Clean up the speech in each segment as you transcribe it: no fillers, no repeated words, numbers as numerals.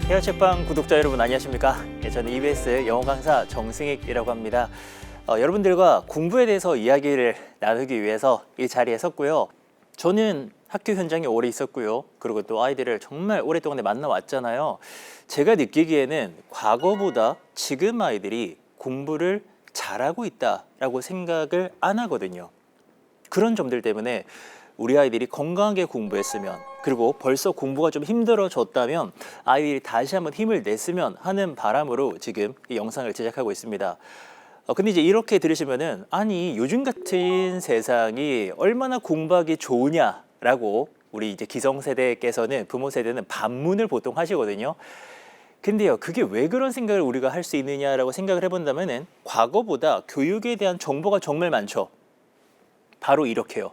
해외책방 구독자 여러분 안녕하십니까? 저는 EBS 영어 강사 정승익이라고 합니다. 여러분들과 공부에 대해서 이야기를 나누기 위해서 이 자리에 섰고요. 저는 학교 현장에 오래 있었고요. 그리고 또 아이들을 정말 오랫동안 만나왔잖아요. 제가 느끼기에는 과거보다 지금 아이들이 공부를 잘하고 있다라고 생각을 안 하거든요. 그런 점들 때문에 우리 아이들이 건강하게 공부했으면, 그리고 벌써 공부가 좀 힘들어졌다면 아이들이 다시 한번 힘을 냈으면 하는 바람으로 지금 이 영상을 제작하고 있습니다. 근데 이제 이렇게 들으시면은 아니 요즘 같은 세상이 얼마나 공부하기 좋으냐라고 우리 이제 기성세대께서는, 부모 세대는 반문을 보통 하시거든요. 근데요, 그게 왜 그런 생각을 우리가 할 수 있느냐라고 생각을 해본다면은 과거보다 교육에 대한 정보가 정말 많죠. 바로 이렇게요.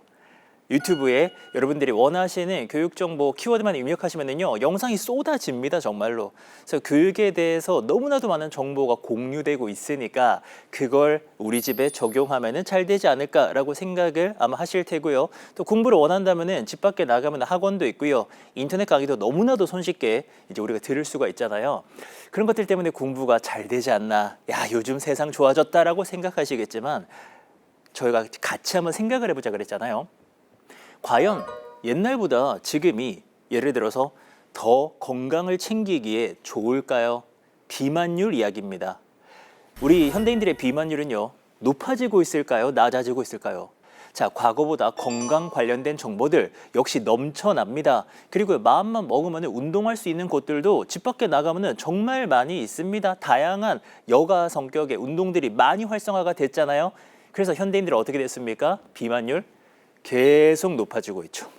유튜브에 여러분들이 원하시는 교육 정보 키워드만 입력하시면은요, 영상이 쏟아집니다, 정말로. 그래서 교육에 대해서 너무나도 많은 정보가 공유되고 있으니까 그걸 우리 집에 적용하면은 잘 되지 않을까라고 생각을 아마 하실 테고요. 또 공부를 원한다면은 집 밖에 나가면 학원도 있고요. 인터넷 강의도 너무나도 손쉽게 이제 우리가 들을 수가 있잖아요. 그런 것들 때문에 공부가 잘 되지 않나. 야, 요즘 세상 좋아졌다라고 생각하시겠지만 저희가 같이 한번 생각을 해보자 그랬잖아요. 과연 옛날보다 지금이 예를 들어서 더 건강을 챙기기에 좋을까요? 비만율 이야기입니다. 우리 현대인들의 비만율은요, 높아지고 있을까요? 낮아지고 있을까요? 자, 과거보다 건강 관련된 정보들 역시 넘쳐납니다. 그리고 마음만 먹으면 운동할 수 있는 곳들도 집 밖에 나가면 정말 많이 있습니다. 다양한 여가 성격의 운동들이 많이 활성화가 됐잖아요. 그래서 현대인들은 어떻게 됐습니까? 비만율 계속 높아지고 있죠.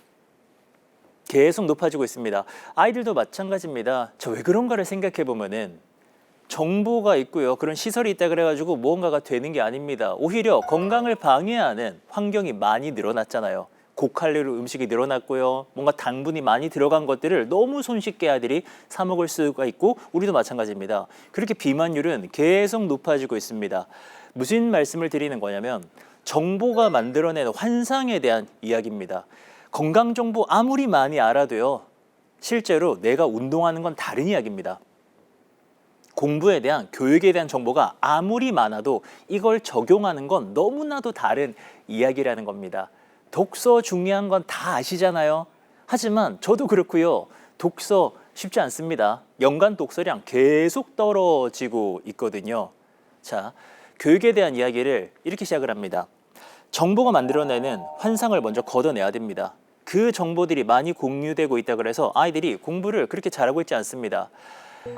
계속 높아지고 있습니다. 아이들도 마찬가지입니다. 저 왜 그런가를 생각해 보면은 정보가 있고요, 그런 시설이 있다 그래가지고 무언가가 되는 게 아닙니다. 오히려 건강을 방해하는 환경이 많이 늘어났잖아요. 고칼로리 음식이 늘어났고요, 뭔가 당분이 많이 들어간 것들을 너무 손쉽게 아이들이 사 먹을 수가 있고, 우리도 마찬가지입니다. 그렇게 비만율은 계속 높아지고 있습니다. 무슨 말씀을 드리는 거냐면 정보가 만들어내는 환상에 대한 이야기입니다. 건강 정보 아무리 많이 알아도요, 실제로 내가 운동하는 건 다른 이야기입니다. 공부에 대한, 교육에 대한 정보가 아무리 많아도 이걸 적용하는 건 너무나도 다른 이야기라는 겁니다. 독서 중요한 건 다 아시잖아요. 하지만 저도 그렇고요, 독서 쉽지 않습니다. 연간 독서량 계속 떨어지고 있거든요. 자, 교육에 대한 이야기를 이렇게 시작을 합니다. 정보가 만들어내는 환상을 먼저 걷어내야 됩니다. 그 정보들이 많이 공유되고 있다 그래서 아이들이 공부를 그렇게 잘하고 있지 않습니다.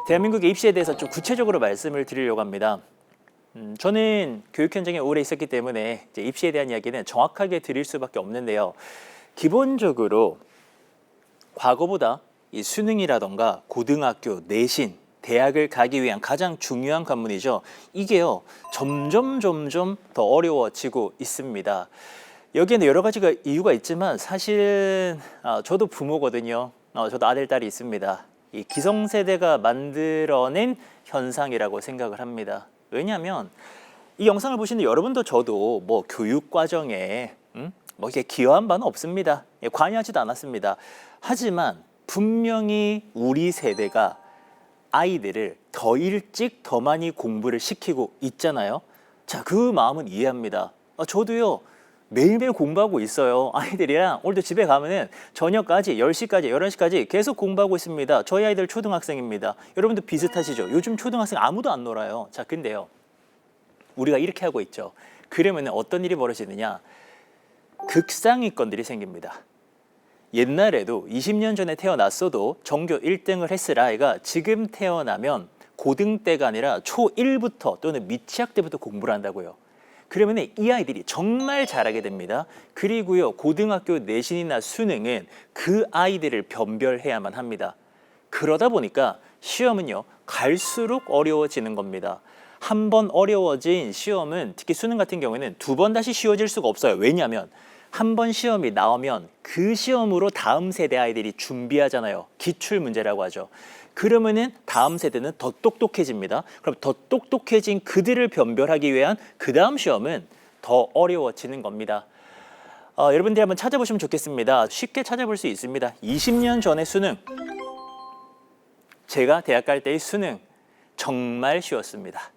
대한민국의 입시에 대해서 좀 구체적으로 말씀을 드리려고 합니다. 저는 교육 현장에 오래 있었기 때문에 이제 입시에 대한 이야기는 정확하게 드릴 수밖에 없는데요. 기본적으로 과거보다 이 수능이라던가 고등학교, 내신, 대학을 가기 위한 가장 중요한 관문이죠. 이게요, 점점 더 어려워지고 있습니다. 여기에는 여러 가지가 이유가 있지만 사실 저도 부모거든요. 저도 아들, 딸이 있습니다. 이 기성세대가 만들어낸 현상이라고 생각을 합니다. 왜냐하면 이 영상을 보시는 여러분도 저도 뭐 교육 과정에 뭐 이게 기여한 바는 없습니다. 관여하지도 않았습니다. 하지만 분명히 우리 세대가 아이들을 더 일찍 더 많이 공부를 시키고 있잖아요. 자, 그 마음은 이해합니다. 저도요, 매일매일 공부하고 있어요. 아이들이랑 오늘도 집에 가면은 저녁까지 10시까지 11시까지 계속 공부하고 있습니다. 저희 아이들 초등학생입니다. 여러분도 비슷하시죠? 요즘 초등학생 아무도 안 놀아요. 자, 근데요, 우리가 이렇게 하고 있죠. 그러면 어떤 일이 벌어지느냐, 극상위권들이 생깁니다. 옛날에도 20년 전에 태어났어도 전교 1등을 했을 아이가 지금 태어나면 고등 때가 아니라 초1부터 또는 미취학 때부터 공부를 한다고요. 그러면 이 아이들이 정말 잘하게 됩니다. 그리고요, 고등학교 내신이나 수능은 그 아이들을 변별해야만 합니다. 그러다 보니까 시험은요, 갈수록 어려워지는 겁니다. 한 번 어려워진 시험은, 특히 수능 같은 경우에는 두 번 다시 쉬워질 수가 없어요. 왜냐하면 한 번 시험이 나오면 그 시험으로 다음 세대 아이들이 준비하잖아요. 기출 문제라고 하죠. 그러면은 다음 세대는 더 똑똑해집니다. 그럼 더 똑똑해진 그들을 변별하기 위한 그 다음 시험은 더 어려워지는 겁니다. 여러분들이 한번 찾아보시면 좋겠습니다. 쉽게 찾아볼 수 있습니다. 20년 전의 수능, 제가 대학 갈 때의 수능 정말 쉬웠습니다.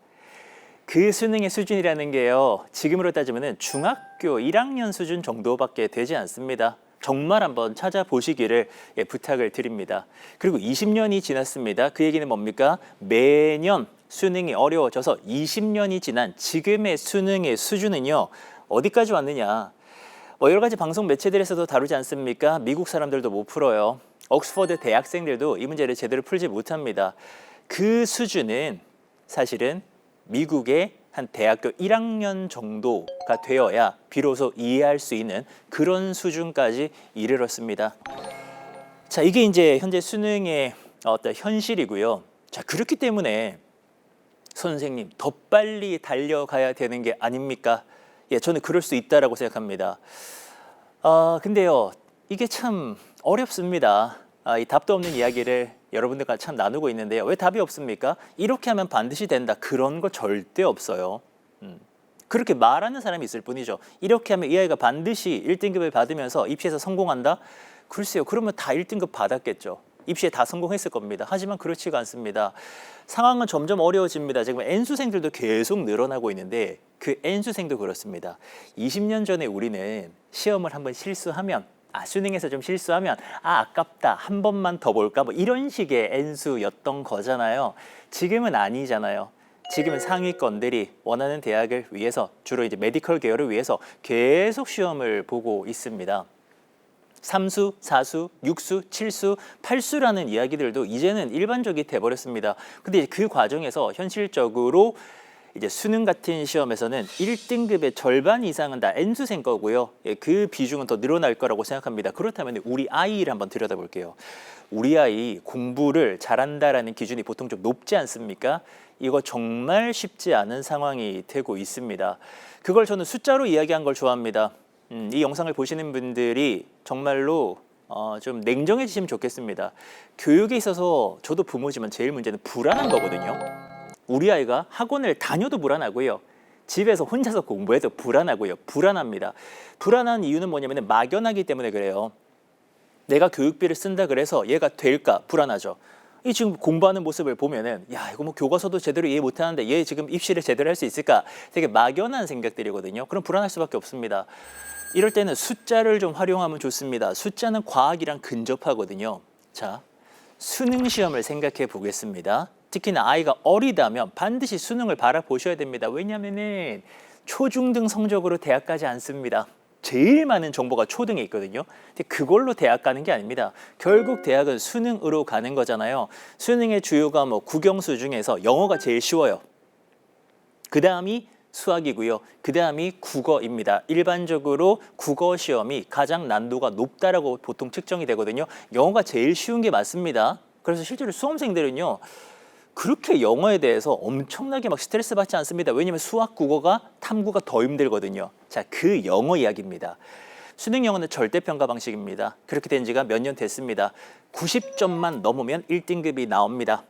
그 수능의 수준이라는 게요, 지금으로 따지면 중학교 1학년 수준 정도밖에 되지 않습니다. 정말 한번 찾아보시기를 부탁을 드립니다. 그리고 20년이 지났습니다. 그 얘기는 뭡니까? 매년 수능이 어려워져서 20년이 지난 지금의 수능의 수준은요, 어디까지 왔느냐. 여러 가지 방송 매체들에서도 다루지 않습니까? 미국 사람들도 못 풀어요. 옥스퍼드 대학생들도 이 문제를 제대로 풀지 못합니다. 그 수준은 사실은 미국의 한 대학교 1학년 정도가 되어야 비로소 이해할 수 있는 그런 수준까지 이르렀습니다. 자, 이게 이제 현재 수능의 어떤 현실이고요. 자, 그렇기 때문에 선생님 더 빨리 달려가야 되는 게 아닙니까? 예, 저는 그럴 수 있다라고 생각합니다. 근데요, 이게 참 어렵습니다. 이 답도 없는 이야기를 여러분들과 참 나누고 있는데요. 왜 답이 없습니까? 이렇게 하면 반드시 된다. 그런 거 절대 없어요. 그렇게 말하는 사람이 있을 뿐이죠. 이렇게 하면 이 아이가 반드시 1등급을 받으면서 입시에서 성공한다? 글쎄요. 그러면 다 1등급 받았겠죠. 입시에 다 성공했을 겁니다. 하지만 그렇지가 않습니다. 상황은 점점 어려워집니다. 지금 N수생들도 계속 늘어나고 있는데 그 N수생도 그렇습니다. 20년 전에 우리는 시험을 한번 실수하면 수능에서 좀 실수하면 아깝다, 한 번만 더 볼까, 뭐 이런 식의 N수였던 거잖아요. 지금은 아니잖아요. 지금은 상위권들이 원하는 대학을 위해서, 주로 이제 메디컬 계열을 위해서 계속 시험을 보고 있습니다. 3수, 4수, 6수, 7수, 8수라는 이야기들도 이제는 일반적이 돼버렸습니다. 근데 그 과정에서 현실적으로 이제 수능 같은 시험에서는 1등급의 절반 이상은 다 N수생 거고요. 그 비중은 더 늘어날 거라고 생각합니다. 그렇다면 우리 아이를 한번 들여다볼게요. 우리 아이 공부를 잘한다라는 기준이 보통 좀 높지 않습니까? 이거 정말 쉽지 않은 상황이 되고 있습니다. 그걸 저는 숫자로 이야기한 걸 좋아합니다. 이 영상을 보시는 분들이 정말로 좀 냉정해지시면 좋겠습니다. 교육에 있어서 저도 부모지만 제일 문제는 불안한 거거든요. 우리 아이가 학원을 다녀도 불안하고요. 집에서 혼자서 공부해도 불안하고요. 불안합니다. 불안한 이유는 뭐냐면 막연하기 때문에 그래요. 내가 교육비를 쓴다 그래서 얘가 될까 불안하죠. 이 지금 공부하는 모습을 보면은 이거 뭐 교과서도 제대로 이해 못하는데 얘 지금 입시를 제대로 할 수 있을까? 되게 막연한 생각들이거든요. 그럼 불안할 수밖에 없습니다. 이럴 때는 숫자를 좀 활용하면 좋습니다. 숫자는 과학이랑 근접하거든요. 자, 수능 시험을 생각해 보겠습니다. 특히나 아이가 어리다면 반드시 수능을 바라보셔야 됩니다. 왜냐하면 초중등 성적으로 대학 가지 않습니다. 제일 많은 정보가 초등에 있거든요. 근데 그걸로 대학 가는 게 아닙니다. 결국 대학은 수능으로 가는 거잖아요. 수능의 주요 과목 국영수 중에서 영어가 제일 쉬워요. 그 다음이 수학이고요. 그 다음이 국어입니다. 일반적으로 국어 시험이 가장 난도가 높다라고 보통 측정이 되거든요. 영어가 제일 쉬운 게 맞습니다. 그래서 실제로 수험생들은요, 그렇게 영어에 대해서 엄청나게 막 스트레스 받지 않습니다. 왜냐하면 수학, 국어가, 탐구가 더 힘들거든요. 자, 그 영어 이야기입니다. 수능 영어는 절대평가 방식입니다. 그렇게 된 지가 몇 년 됐습니다. 90점만 넘으면 1등급이 나옵니다.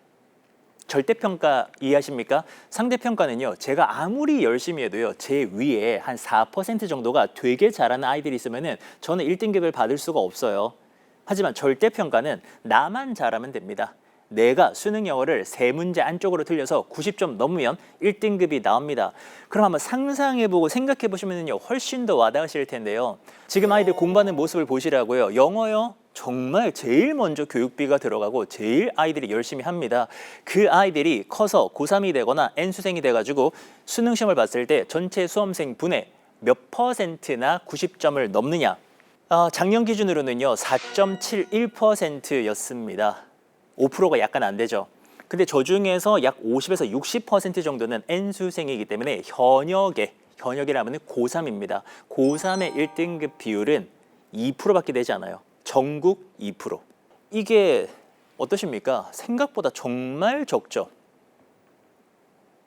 절대평가 이해하십니까? 상대평가는요, 제가 아무리 열심히 해도요, 제 위에 한 4% 정도가 되게 잘하는 아이들이 있으면은 저는 1등급을 받을 수가 없어요. 하지만 절대평가는 나만 잘하면 됩니다. 내가 수능 영어를 3문제 안쪽으로 틀려서 90점 넘으면 1등급이 나옵니다. 그럼 한번 상상해보고 생각해보시면요, 훨씬 더 와닿으실 텐데요. 지금 아이들 공부하는 모습을 보시라고요. 영어요? 정말 제일 먼저 교육비가 들어가고 제일 아이들이 열심히 합니다. 그 아이들이 커서 고3이 되거나 N수생이 돼가지고 수능 시험을 봤을 때 전체 수험생 분의 몇 %나 90점을 넘느냐? 작년 기준으로는요, 4.71%였습니다. 5%가 약간 안 되죠. 근데 저 중에서 약 50에서 60% 정도는 N수생이기 때문에 현역이라면 고3입니다. 고3의 1등급 비율은 2%밖에 되지 않아요. 전국 2%. 이게 어떠십니까? 생각보다 정말 적죠.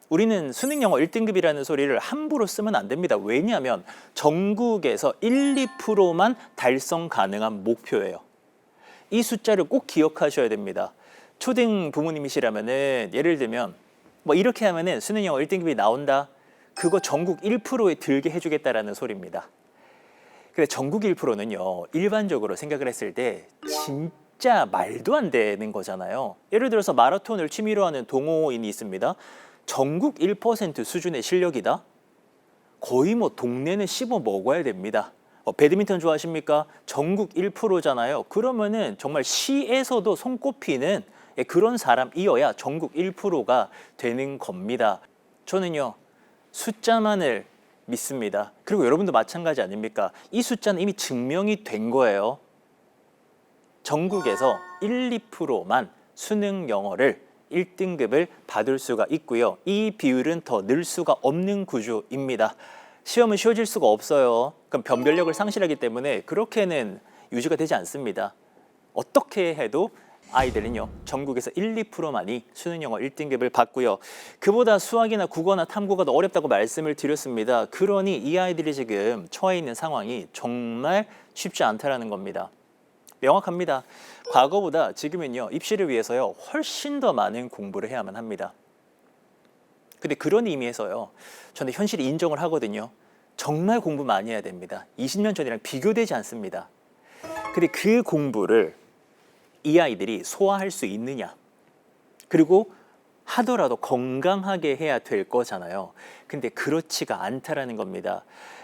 우리는 수능 영어 1등급이라는 소리를 함부로 쓰면 안 됩니다. 왜냐하면 전국에서 1, 2%만 달성 가능한 목표예요. 이 숫자를 꼭 기억하셔야 됩니다. 초등 부모님이시라면은 예를 들면 뭐 이렇게 하면은 수능 영어 1등급이 나온다. 그거 전국 1%에 들게 해주겠다라는 소리입니다. 근데 전국 1%는요, 일반적으로 생각을 했을 때 진짜 말도 안 되는 거잖아요. 예를 들어서 마라톤을 취미로 하는 동호인이 있습니다. 전국 1% 수준의 실력이다? 거의 뭐 동네는 씹어 먹어야 됩니다. 배드민턴 좋아하십니까? 전국 1%잖아요. 그러면은 정말 시에서도 손꼽히는 그런 사람이어야 전국 1%가 되는 겁니다. 저는요, 숫자만을 믿습니다. 그리고 여러분도 마찬가지 아닙니까? 이 숫자는 이미 증명이 된 거예요. 전국에서 1, 2%만 수능 영어를 1등급을 받을 수가 있고요. 이 비율은 더 늘 수가 없는 구조입니다. 시험은 쉬워질 수가 없어요. 그럼 변별력을 상실하기 때문에 그렇게는 유지가 되지 않습니다. 어떻게 해도 아이들은요, 전국에서 1, 2%만이 수능 영어 1등급을 받고요. 그보다 수학이나 국어나 탐구가 더 어렵다고 말씀을 드렸습니다. 그러니 이 아이들이 지금 처해 있는 상황이 정말 쉽지 않다라는 겁니다. 명확합니다. 과거보다 지금은요, 입시를 위해서요, 훨씬 더 많은 공부를 해야만 합니다. 근데 그런 의미에서요, 저는 현실이 인정을 하거든요. 정말 공부 많이 해야 됩니다. 20년 전이랑 비교되지 않습니다. 근데 그 공부를 이 아이들이 소화할 수 있느냐, 그리고 하더라도 건강하게 해야 될 거잖아요. 근데 그렇지가 않다라는 겁니다.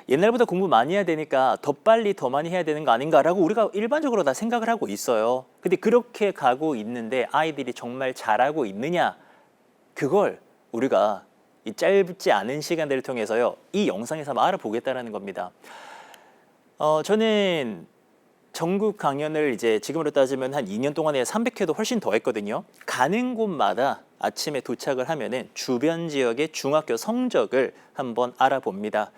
옛날보다 공부 많이 해야 되니까 더 빨리 더 많이 해야 되는 거 아닌가라고 우리가 일반적으로 다 생각을 하고 있어요. 근데 그렇게 가고 있는데 아이들이 정말 잘하고 있느냐, 그걸 우리가 이 짧지 않은 시간들을 통해서요, 이 영상에서 한번 알아보겠다는 겁니다. 저는 전국 강연을 이제 지금으로 따지면 한 2년 동안에 300회도 훨씬 더 했거든요. 가는 곳마다 아침에 도착을 하면은 주변 지역의 중학교 성적을 한번 알아봅니다.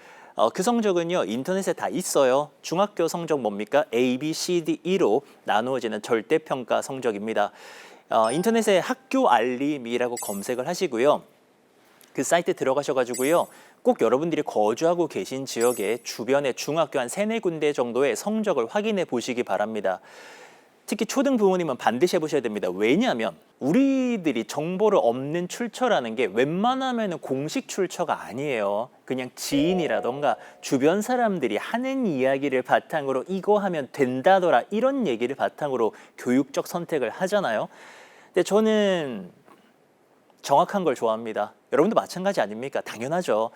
그 성적은요, 인터넷에 다 있어요. 중학교 성적 뭡니까? A, B, C, D, E로 나누어지는 절대평가 성적입니다. 인터넷에 학교 알림이라고 검색을 하시고요. 그 사이트 들어가셔가지고요, 꼭 여러분들이 거주하고 계신 지역의 주변의 중학교 한 3-4군데 정도의 성적을 확인해 보시기 바랍니다. 특히 초등 부모님은 반드시 해보셔야 됩니다. 왜냐하면 우리들이 정보를 얻는 출처라는 게 웬만하면 공식 출처가 아니에요. 그냥 지인이라던가 주변 사람들이 하는 이야기를 바탕으로 이거 하면 된다더라, 이런 얘기를 바탕으로 교육적 선택을 하잖아요. 근데 저는 정확한 걸 좋아합니다. 여러분도 마찬가지 아닙니까? 당연하죠.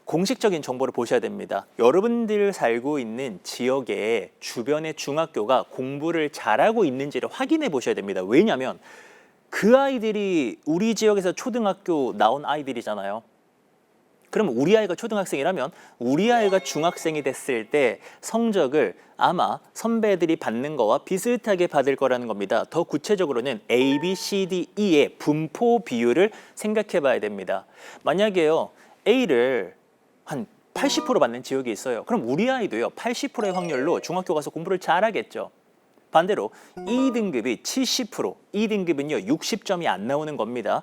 공식적인 정보를 보셔야 됩니다. 여러분들 살고 있는 지역의 주변의 중학교가 공부를 잘하고 있는지를 확인해 보셔야 됩니다. 왜냐하면 그 아이들이 우리 지역에서 초등학교 나온 아이들이잖아요. 그러면 우리 아이가 초등학생이라면 우리 아이가 중학생이 됐을 때 성적을 아마 선배들이 받는 거와 비슷하게 받을 거라는 겁니다. 더 구체적으로는 A, B, C, D, E의 분포 비율을 생각해 봐야 됩니다. 만약에요, A를 한 80% 받는 지역이 있어요. 그럼 우리 아이도요, 80%의 확률로 중학교 가서 공부를 잘하겠죠. 반대로 2등급이 70%, 2등급은요 60점이 안 나오는 겁니다.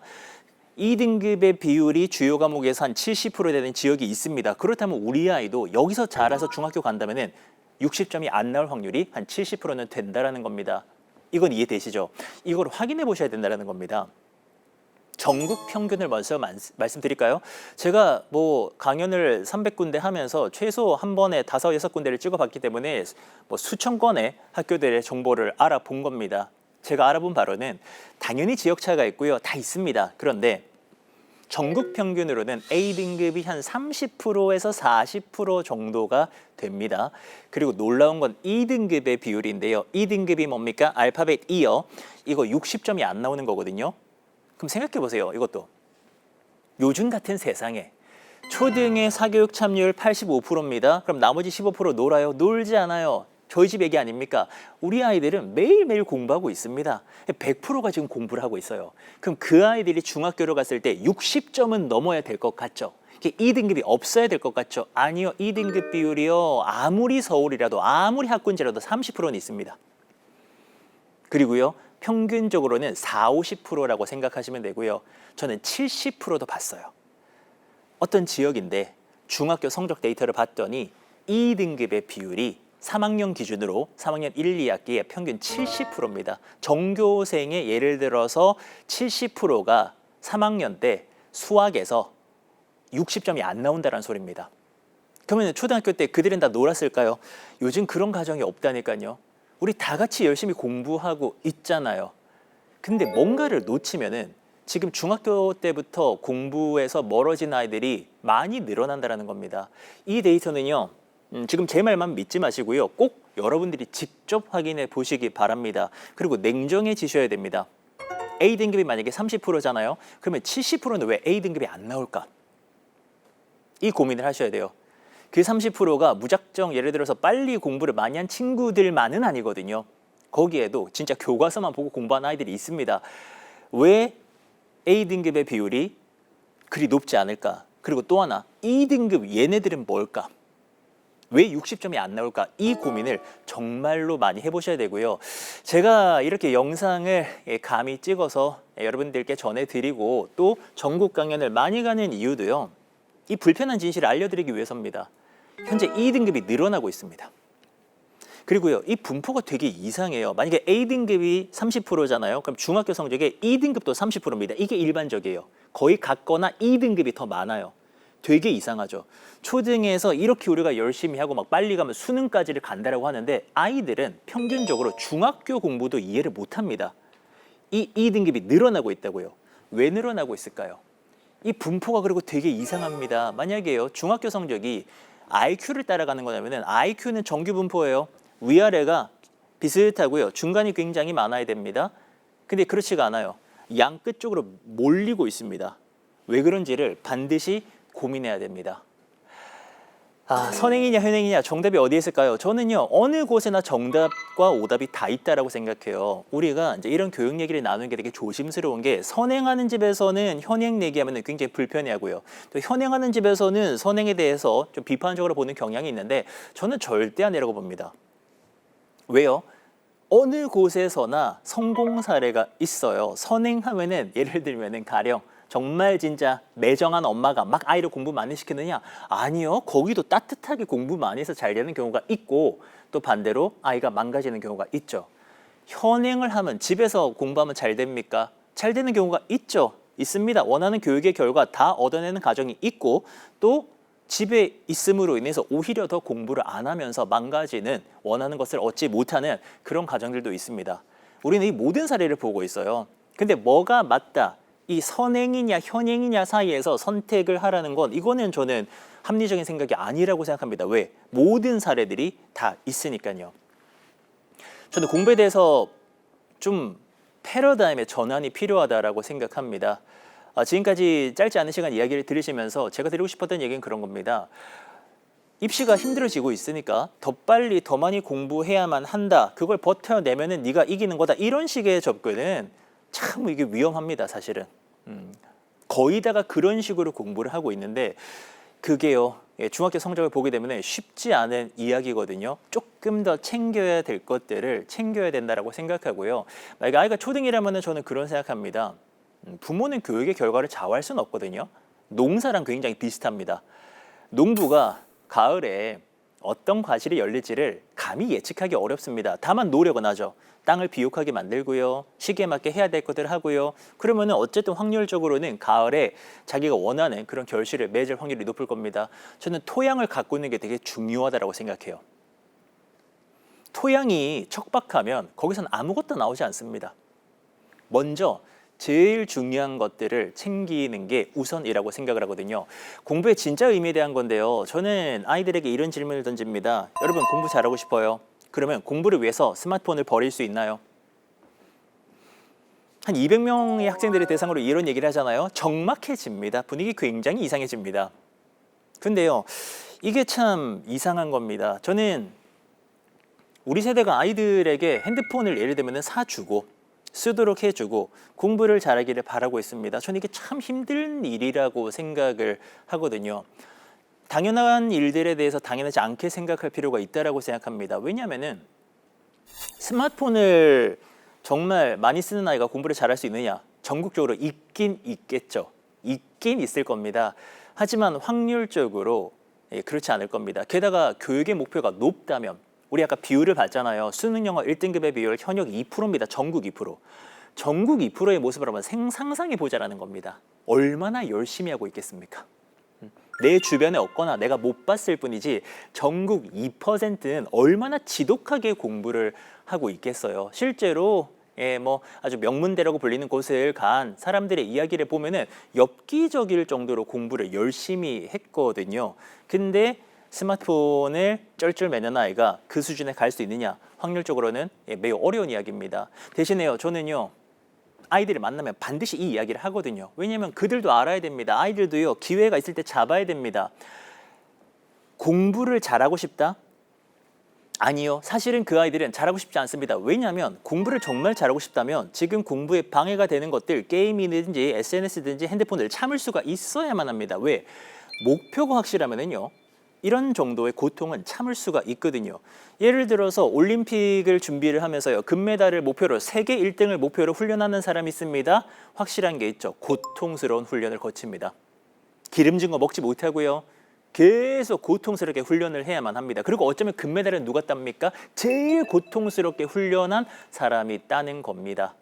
2등급의 비율이 주요 과목에서 한 70% 되는 지역이 있습니다. 그렇다면 우리 아이도 여기서 잘해서 중학교 간다면은 60점이 안 나올 확률이 한 70%는 된다라는 겁니다. 이건 이해되시죠? 이걸 확인해 보셔야 된다는 겁니다. 전국 평균을 먼저 말씀드릴까요? 제가 뭐 강연을 300군데 하면서 최소 한 번에 5-6군데를 찍어봤기 때문에 뭐 수천 건의 학교들의 정보를 알아본 겁니다. 제가 알아본 바로는 당연히 지역차가 있고요. 다 있습니다. 그런데 전국 평균으로는 A등급이 한 30%에서 40% 정도가 됩니다. 그리고 놀라운 건 2등급의 비율인데요. 2등급이 뭡니까? 알파벳 E요. 이거 60점이 안 나오는 거거든요. 그럼 생각해 보세요. 이것도 요즘 같은 세상에 초등의 사교육 참여율 85%입니다. 그럼 나머지 15% 놀아요? 놀지 않아요. 저희 집 얘기 아닙니까? 우리 아이들은 매일매일 공부하고 있습니다. 100%가 지금 공부를 하고 있어요. 그럼 그 아이들이 중학교로 갔을 때 60점은 넘어야 될 것 같죠? 2등급이 없어야 될 것 같죠? 아니요. 2등급 비율이요, 아무리 서울이라도 아무리 학군지라도 30%는 있습니다. 그리고요, 평균적으로는 40-50%라고 생각하시면 되고요. 저는 70%도 봤어요. 어떤 지역인데 중학교 성적 데이터를 봤더니 2등급의 비율이 3학년 기준으로 3학년 1, 2학기에 평균 70%입니다. 전교생의 예를 들어서 70%가 3학년 때 수학에서 60점이 안 나온다는 소리입니다. 그러면 초등학교 때 그들은 다 놀았을까요? 요즘 그런 가정이 없다니까요. 우리 다 같이 열심히 공부하고 있잖아요. 근데 뭔가를 놓치면은 지금 중학교 때부터 공부에서 멀어진 아이들이 많이 늘어난다는 겁니다. 이 데이터는요, 지금 제 말만 믿지 마시고요. 꼭 여러분들이 직접 확인해 보시기 바랍니다. 그리고 냉정해지셔야 됩니다. A등급이 만약에 30%잖아요. 그러면 70%는 왜 A등급이 안 나올까? 이 고민을 하셔야 돼요. 그 30%가 무작정 예를 들어서 빨리 공부를 많이 한 친구들만은 아니거든요. 거기에도 진짜 교과서만 보고 공부한 아이들이 있습니다. 왜 A등급의 비율이 그리 높지 않을까? 그리고 또 하나, 2등급 얘네들은 뭘까? 왜 60점이 안 나올까? 이 고민을 정말로 많이 해보셔야 되고요. 제가 이렇게 영상을 감히 찍어서 여러분들께 전해드리고 또 전국 강연을 많이 가는 이유도요. 이 불편한 진실을 알려드리기 위해서입니다. 현재 2등급이 늘어나고 있습니다. 그리고요, 이 분포가 되게 이상해요. 만약에 A등급이 30%잖아요. 그럼 중학교 성적의 2등급도 30%입니다. 이게 일반적이에요. 거의 같거나 2등급이 더 많아요. 되게 이상하죠. 초등에서 이렇게 우리가 열심히 하고 막 빨리 가면 수능까지를 간다라고 하는데 아이들은 평균적으로 중학교 공부도 이해를 못합니다. 이 2등급이 늘어나고 있다고요. 왜 늘어나고 있을까요? 이 분포가 그리고 되게 이상합니다. 만약에요, 중학교 성적이 IQ를 따라가는 거냐면은 IQ는 정규 분포예요. 위아래가 비슷하고요. 중간이 굉장히 많아야 됩니다. 근데 그렇지가 않아요. 양 끝쪽으로 몰리고 있습니다. 왜 그런지를 반드시 고민해야 됩니다. 선행이냐 현행이냐 정답이 어디에 있을까요? 저는요, 어느 곳에나 정답과 오답이 다 있다라고 생각해요. 우리가 이제 이런 교육 얘기를 나누는 게 되게 조심스러운 게, 선행하는 집에서는 현행 얘기하면 굉장히 불편해하고요. 또 현행하는 집에서는 선행에 대해서 좀 비판적으로 보는 경향이 있는데 저는 절대 아니라고 봅니다. 왜요? 어느 곳에서나 성공 사례가 있어요. 선행하면은 예를 들면은 가령 정말 진짜 매정한 엄마가 막 아이를 공부 많이 시키느냐? 아니요. 거기도 따뜻하게 공부 많이 해서 잘 되는 경우가 있고 또 반대로 아이가 망가지는 경우가 있죠. 현행을 하면 집에서 공부하면 잘 됩니까? 잘 되는 경우가 있죠. 있습니다. 원하는 교육의 결과 다 얻어내는 가정이 있고 또 집에 있음으로 인해서 오히려 더 공부를 안 하면서 망가지는, 원하는 것을 얻지 못하는 그런 가정들도 있습니다. 우리는 이 모든 사례를 보고 있어요. 근데 뭐가 맞다? 이 선행이냐 현행이냐 사이에서 선택을 하라는 건, 이거는 저는 합리적인 생각이 아니라고 생각합니다. 왜? 모든 사례들이 다 있으니까요. 저는 공부에 대해서 좀 패러다임의 전환이 필요하다라고 생각합니다. 지금까지 짧지 않은 시간 이야기를 들으시면서 제가 드리고 싶었던 얘기는 그런 겁니다. 입시가 힘들어지고 있으니까 더 빨리 더 많이 공부해야만 한다. 그걸 버텨내면은 네가 이기는 거다. 이런 식의 접근은 참 이게 위험합니다, 사실은. 거의 다가 그런 식으로 공부를 하고 있는데 그게요, 중학교 성적을 보게 되면 쉽지 않은 이야기거든요. 조금 더 챙겨야 될 것들을 챙겨야 된다라고 생각하고요. 만약에 아이가 초등이라면 저는 그런 생각합니다. 부모는 교육의 결과를 좌우할 수는 없거든요. 농사랑 굉장히 비슷합니다. 농부가 가을에 어떤 과실이 열릴지를 감히 예측하기 어렵습니다. 다만 노력은 하죠. 땅을 비옥하게 만들고요. 시기에 맞게 해야 될 것들을 하고요. 그러면은 어쨌든 확률적으로는 가을에 자기가 원하는 그런 결실을 맺을 확률이 높을 겁니다. 저는 토양을 가꾸는 게 되게 중요하다고 생각해요. 토양이 척박하면 거기서는 아무것도 나오지 않습니다. 먼저 제일 중요한 것들을 챙기는 게 우선이라고 생각을 하거든요. 공부의 진짜 의미에 대한 건데요. 저는 아이들에게 이런 질문을 던집니다. 여러분, 공부 잘하고 싶어요? 그러면 공부를 위해서 스마트폰을 버릴 수 있나요? 한 200명의 학생들의 대상으로 이런 얘기를 하잖아요. 적막해집니다. 분위기 굉장히 이상해집니다. 근데요, 이게 참 이상한 겁니다. 저는 우리 세대가 아이들에게 핸드폰을 예를 들면 사주고 쓰도록 해주고 공부를 잘하기를 바라고 있습니다. 저는 이게 참 힘든 일이라고 생각을 하거든요. 당연한 일들에 대해서 당연하지 않게 생각할 필요가 있다고 생각합니다. 왜냐하면 스마트폰을 정말 많이 쓰는 아이가 공부를 잘할 수 있느냐? 전국적으로 있긴 있겠죠. 있긴 있을 겁니다. 하지만 확률적으로 그렇지 않을 겁니다. 게다가 교육의 목표가 높다면, 우리 아까 비율을 봤잖아요. 수능 영어 1등급의 비율 현역 2%입니다. 전국 2%. 전국 2%의 모습을 한번 상상해 보자라는 겁니다. 얼마나 열심히 하고 있겠습니까? 내 주변에 없거나 내가 못 봤을 뿐이지 전국 2%는 얼마나 지독하게 공부를 하고 있겠어요. 실제로 뭐 아주 명문대라고 불리는 곳을 간 사람들의 이야기를 보면은 엽기적일 정도로 공부를 열심히 했거든요. 근데 스마트폰을 쩔쩔 매는 아이가 그 수준에 갈 수 있느냐? 확률적으로는 매우 어려운 이야기입니다. 대신에요, 저는요, 아이들을 만나면 반드시 이 이야기를 하거든요. 왜냐하면 그들도 알아야 됩니다. 아이들도요, 기회가 있을 때 잡아야 됩니다. 공부를 잘하고 싶다? 아니요. 사실은 그 아이들은 잘하고 싶지 않습니다. 왜냐하면 공부를 정말 잘하고 싶다면 지금 공부에 방해가 되는 것들, 게임이든지 SNS든지 핸드폰을 참을 수가 있어야만 합니다. 왜? 목표가 확실하면은요, 이런 정도의 고통은 참을 수가 있거든요. 예를 들어서 올림픽을 준비를 하면서요, 금메달을 목표로 세계 1등을 목표로 훈련하는 사람이 있습니다. 확실한 게 있죠. 고통스러운 훈련을 거칩니다. 기름진 거 먹지 못하고요. 계속 고통스럽게 훈련을 해야만 합니다. 그리고 어쩌면 금메달은 누가 땁니까? 제일 고통스럽게 훈련한 사람이 따는 겁니다.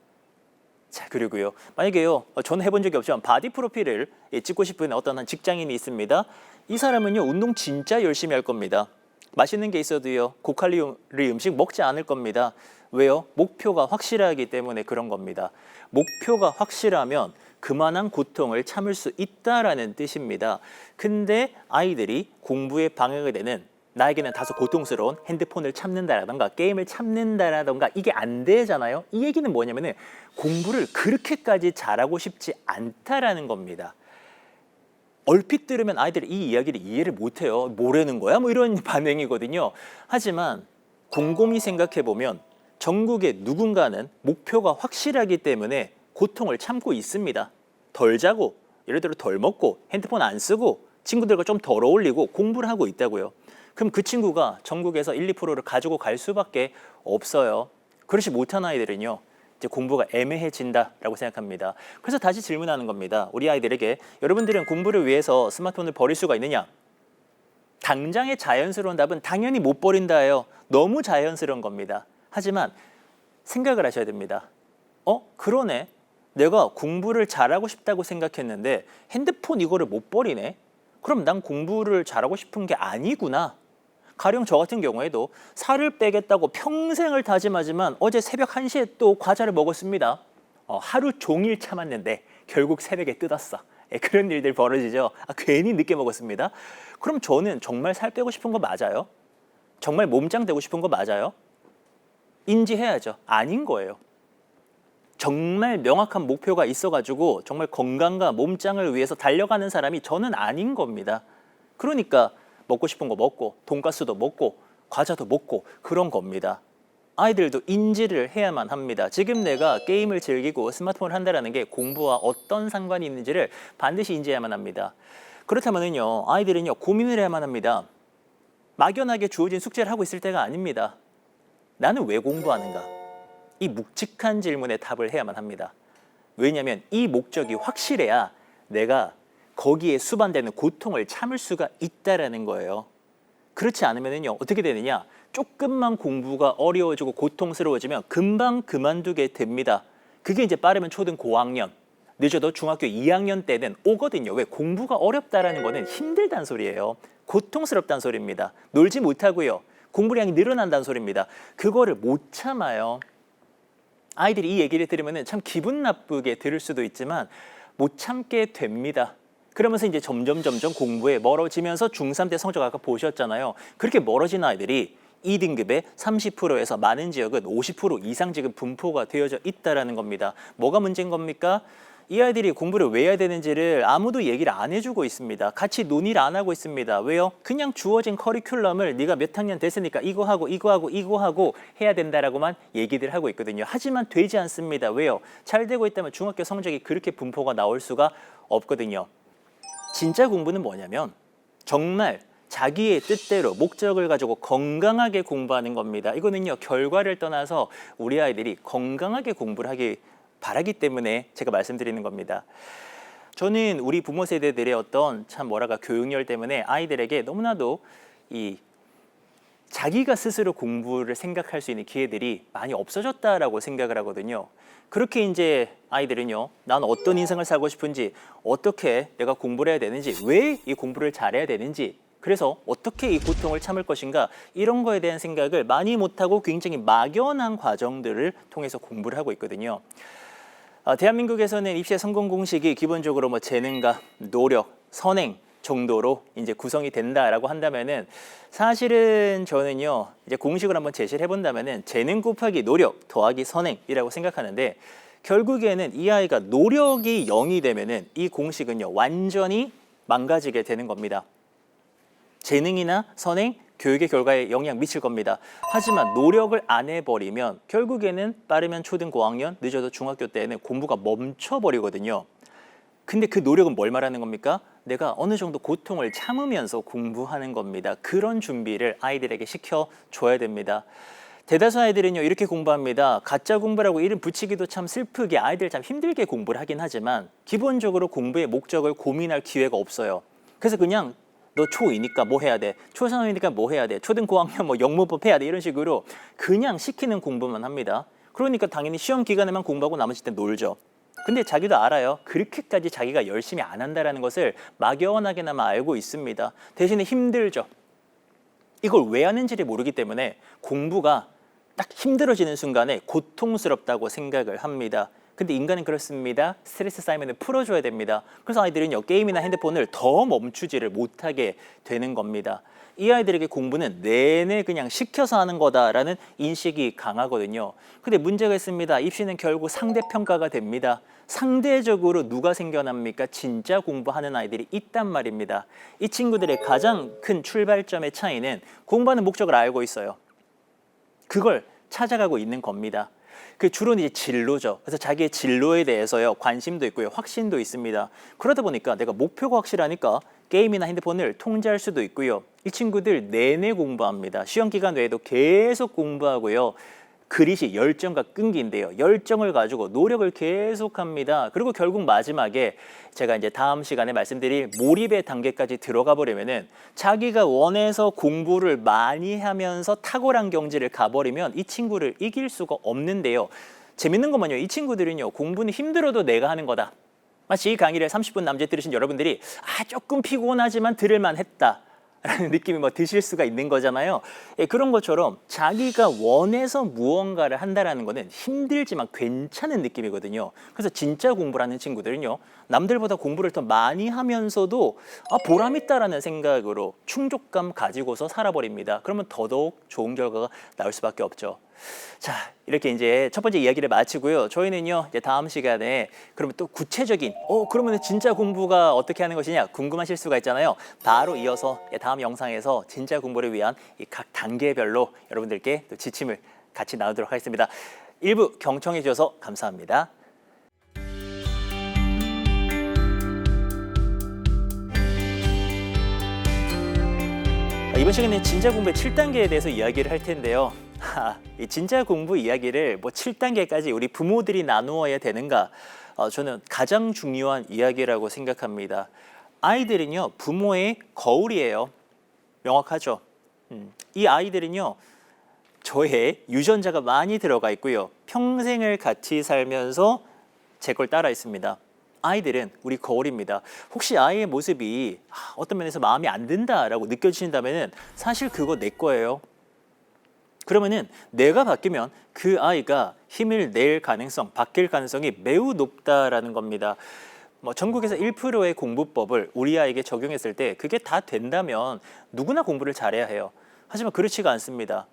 자, 그리고요, 만약에요, 저는 해본 적이 없지만 바디 프로필을 찍고 싶은 어떤 한 직장인이 있습니다. 이 사람은요, 운동 진짜 열심히 할 겁니다. 맛있는 게 있어도요, 고칼로리 음식 먹지 않을 겁니다. 왜요? 목표가 확실하기 때문에 그런 겁니다. 목표가 확실하면 그만한 고통을 참을 수 있다라는 뜻입니다. 근데 아이들이 공부에 방해가 되는, 나에게는 다소 고통스러운 핸드폰을 참는다라던가 게임을 참는다라던가 이게 안 되잖아요. 이 얘기는 뭐냐면은 공부를 그렇게까지 잘하고 싶지 않다라는 겁니다. 얼핏 들으면 아이들이 이 이야기를 이해를 못해요. 뭐라는 거야? 뭐 이런 반응이거든요. 하지만 곰곰이 생각해보면 전국의 누군가는 목표가 확실하기 때문에 고통을 참고 있습니다. 덜 자고, 예를 들어 덜 먹고, 핸드폰 안 쓰고, 친구들과 좀 덜 어울리고 공부를 하고 있다고요. 그럼 그 친구가 전국에서 1, 2%를 가지고 갈 수밖에 없어요. 그렇지 못한 아이들은요, 이제 공부가 애매해진다라고 생각합니다. 그래서 다시 질문하는 겁니다. 우리 아이들에게, 여러분들은 공부를 위해서 스마트폰을 버릴 수가 있느냐? 당장의 자연스러운 답은 당연히 못 버린다예요. 너무 자연스러운 겁니다. 하지만 생각을 하셔야 됩니다. 그러네. 내가 공부를 잘하고 싶다고 생각했는데 핸드폰 이거를 못 버리네. 그럼 난 공부를 잘하고 싶은 게 아니구나. 가령 저 같은 경우에도 살을 빼겠다고 평생을 다짐하지만 어제 새벽 1시에 또 과자를 먹었습니다. 하루 종일 참았는데 결국 새벽에 뜯었어. 그런 일들 벌어지죠. 괜히 늦게 먹었습니다. 그럼 저는 정말 살 빼고 싶은 거 맞아요? 정말 몸짱 되고 싶은 거 맞아요? 인지해야죠. 아닌 거예요. 정말 명확한 목표가 있어가지고 정말 건강과 몸짱을 위해서 달려가는 사람이 저는 아닌 겁니다. 그러니까 먹고 싶은 거 먹고, 돈가스도 먹고, 과자도 먹고 그런 겁니다. 아이들도 인지를 해야만 합니다. 지금 내가 게임을 즐기고 스마트폰을 한다는 게 공부와 어떤 상관이 있는지를 반드시 인지해야만 합니다. 그렇다면요, 아이들은요, 고민을 해야만 합니다. 막연하게 주어진 숙제를 하고 있을 때가 아닙니다. 나는 왜 공부하는가? 이 묵직한 질문에 답을 해야만 합니다. 왜냐하면 이 목적이 확실해야 내가 거기에 수반되는 고통을 참을 수가 있다라는 거예요. 그렇지 않으면요, 어떻게 되느냐? 조금만 공부가 어려워지고 고통스러워지면 금방 그만두게 됩니다. 그게 이제 빠르면 초등 고학년, 늦어도 중학교 2학년 때는 오거든요. 왜? 공부가 어렵다라는 거는 힘들다는 소리예요. 고통스럽다는 소리입니다. 놀지 못하고요, 공부량이 늘어난다는 소리입니다. 그거를 못 참아요. 아이들이 이 얘기를 들으면 참 기분 나쁘게 들을 수도 있지만 못 참게 됩니다. 그러면서 이제 점점 공부에 멀어지면서 중3 때 성적 아까 보셨잖아요. 그렇게 멀어진 아이들이 2등급의 30%에서 많은 지역은 50% 이상 지금 분포가 되어져 있다는 겁니다. 뭐가 문제인 겁니까? 이 아이들이 공부를 왜 해야 되는지를 아무도 얘기를 안 해주고 있습니다. 같이 논의를 안 하고 있습니다. 왜요? 그냥 주어진 커리큘럼을 네가 몇 학년 됐으니까 이거 하고 해야 된다라고만 얘기들 하고 있거든요. 하지만 되지 않습니다. 왜요? 잘 되고 있다면 중학교 성적이 그렇게 분포가 나올 수가 없거든요. 진짜 공부는 뭐냐면 정말 자기의 뜻대로 목적을 가지고 건강하게 공부하는 겁니다. 이거는요, 결과를 떠나서 우리 아이들이 건강하게 공부를 하기 바라기 때문에 제가 말씀드리는 겁니다. 저는 우리 부모 세대들의 어떤 교육열 때문에 아이들에게 너무나도 자기가 스스로 공부를 생각할 수 있는 기회들이 많이 없어졌다라고 생각을 하거든요. 그렇게 이제 아이들은요, 난 어떤 인생을 살고 싶은지, 어떻게 내가 공부를 해야 되는지, 왜 이 공부를 잘해야 되는지, 그래서 어떻게 이 고통을 참을 것인가, 이런 거에 대한 생각을 많이 못하고 굉장히 막연한 과정들을 통해서 공부를 하고 있거든요. 대한민국에서는 입시의 성공 공식이 기본적으로 뭐 재능과 노력, 선행 정도로 이제 구성이 된다라고 한다면은, 사실은 저는요, 이제 공식을 한번 제시를 해본다면은 재능 곱하기 노력 더하기 선행이라고 생각하는데, 결국에는 이 아이가 노력이 0이 되면은 이 공식은요, 완전히 망가지게 되는 겁니다. 재능이나 선행, 교육의 결과에 영향 미칠 겁니다. 하지만 노력을 안 해버리면 결국에는 빠르면 초등 고학년, 늦어도 중학교 때에는 공부가 멈춰버리거든요. 근데 그 노력은 뭘 말하는 겁니까? 내가 어느 정도 고통을 참으면서 공부하는 겁니다. 그런 준비를 아이들에게 시켜줘야 됩니다. 대다수 아이들은요, 이렇게 공부합니다. 가짜 공부라고 이름 붙이기도 참 슬프게 아이들 참 힘들게 공부를 하긴 하지만 기본적으로 공부의 목적을 고민할 기회가 없어요. 그래서 그냥 너 초2니까 뭐 해야 돼? 초3이니까 뭐 해야 돼? 초등 고학년 뭐 영문법 해야 돼? 이런 식으로 그냥 시키는 공부만 합니다. 그러니까 당연히 시험 기간에만 공부하고 나머지 때 놀죠. 근데 자기도 알아요. 그렇게까지 자기가 열심히 안 한다는 것을 막연하게나마 알고 있습니다. 대신에 힘들죠. 이걸 왜 하는지를 모르기 때문에 공부가 딱 힘들어지는 순간에 고통스럽다고 생각을 합니다. 근데 인간은 그렇습니다. 스트레스 쌓이면 풀어줘야 됩니다. 그래서 아이들은요, 게임이나 핸드폰을 더 멈추지를 못하게 되는 겁니다. 이 아이들에게 공부는 내내 그냥 시켜서 하는 거다라는 인식이 강하거든요. 근데 문제가 있습니다. 입시는 결국 상대평가가 됩니다. 상대적으로 누가 생겨납니까? 진짜 공부하는 아이들이 있단 말입니다. 이 친구들의 가장 큰 출발점의 차이는 공부하는 목적을 알고 있어요. 그걸 찾아가고 있는 겁니다. 그 주로는 이제 진로죠. 그래서 자기의 진로에 대해서요, 관심도 있고요, 확신도 있습니다. 그러다 보니까 내가 목표가 확실하니까 게임이나 핸드폰을 통제할 수도 있고요. 이 친구들 내내 공부합니다. 시험 기간 외에도 계속 공부하고요. 그릿이 열정과 끈기인데요. 열정을 가지고 노력을 계속합니다. 그리고 결국 마지막에 제가 이제 다음 시간에 말씀드릴 몰입의 단계까지 들어가 버리면은 자기가 원해서 공부를 많이 하면서 탁월한 경지를 가버리면 이 친구를 이길 수가 없는데요. 재밌는 것만요. 이 친구들은요, 공부는 힘들어도 내가 하는 거다. 마치 이 강의를 30분 남짓 들으신 여러분들이 조금 피곤하지만 들을만 했다 라는 느낌이 뭐 드실 수가 있는 거잖아요. 예, 그런 것처럼 자기가 원해서 무언가를 한다라는 거는 힘들지만 괜찮은 느낌이거든요. 그래서 진짜 공부를 하는 친구들은요, 남들보다 공부를 더 많이 하면서도 보람 있다라는 생각으로 충족감 가지고서 살아버립니다. 그러면 더더욱 좋은 결과가 나올 수밖에 없죠. 자, 이렇게 이제 첫 번째 이야기를 마치고요. 저희는요, 이제 다음 시간에 그러면 또 구체적인 그러면 진짜 공부가 어떻게 하는 것이냐 궁금하실 수가 있잖아요. 바로 이어서 다음 영상에서 진짜 공부를 위한 이 각 단계별로 여러분들께 또 지침을 같이 나누도록 하겠습니다. 일부 경청해 주셔서 감사합니다. 이번 시간에는 진짜 공부의 7단계에 대해서 이야기를 할 텐데요. 이 진짜 공부 이야기를 뭐 7단계까지 우리 부모들이 나누어야 되는가? 저는 가장 중요한 이야기라고 생각합니다. 아이들은요, 부모의 거울이에요. 명확하죠? 이 아이들은요, 저의 유전자가 많이 들어가 있고요. 평생을 같이 살면서 제 걸 따라 있습니다. 아이들은 우리 거울입니다. 혹시 아이의 모습이 어떤 면에서 마음에 안 든다라고 느껴지신다면 사실 그거 내 거예요. 그러면은 내가 바뀌면 그 아이가 힘을 낼 가능성, 바뀔 가능성이 매우 높다라는 겁니다. 뭐 전국에서 1%의 공부법을 우리 아이에게 적용했을 때 그게 다 된다면 누구나 공부를 잘해야 해요. 하지만 그렇지가 않습니다.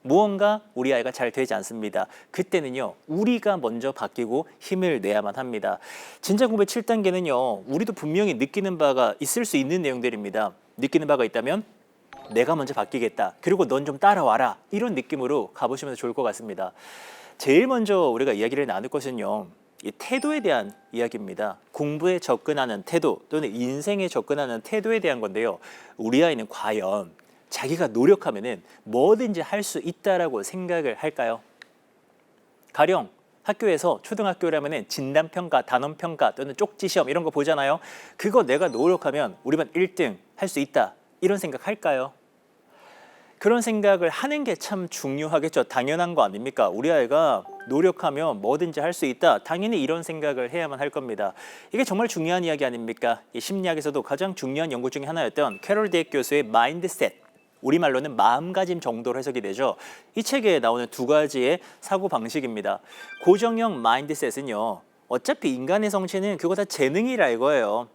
무언가 우리 아이가 잘 되지 않습니다. 그때는요, 우리가 먼저 바뀌고 힘을 내야만 합니다. 진짜 공부의 7단계는요, 우리도 분명히 느끼는 바가 있을 수 있는 내용들입니다. 느끼는 바가 있다면 내가 먼저 바뀌겠다. 그리고 넌 좀 따라와라. 이런 느낌으로 가보시면 좋을 것 같습니다. 제일 먼저 우리가 이야기를 나눌 것은요, 이 태도에 대한 이야기입니다. 공부에 접근하는 태도 또는 인생에 접근하는 태도에 대한 건데요. 우리 아이는 과연 자기가 노력하면은 뭐든지 할 수 있다라고 생각을 할까요? 가령 학교에서 초등학교라면은 진단평가, 단원평가 또는 쪽지시험 이런 거 보잖아요. 그거 내가 노력하면 우리 반 1등 할 수 있다. 이런 생각 할까요? 그런 생각을 하는 게 참 중요하겠죠. 당연한 거 아닙니까? 우리 아이가 노력하면 뭐든지 할 수 있다. 당연히 이런 생각을 해야만 할 겁니다. 이게 정말 중요한 이야기 아닙니까? 이 심리학에서도 가장 중요한 연구 중에 하나였던 캐럴 데이크 교수의 마인드셋, 우리말로는 마음가짐 정도로 해석이 되죠. 이 책에 나오는 두 가지의 사고 방식입니다. 고정형 마인드셋은요, 어차피 인간의 성취는 그거 다 재능이라 이거예요.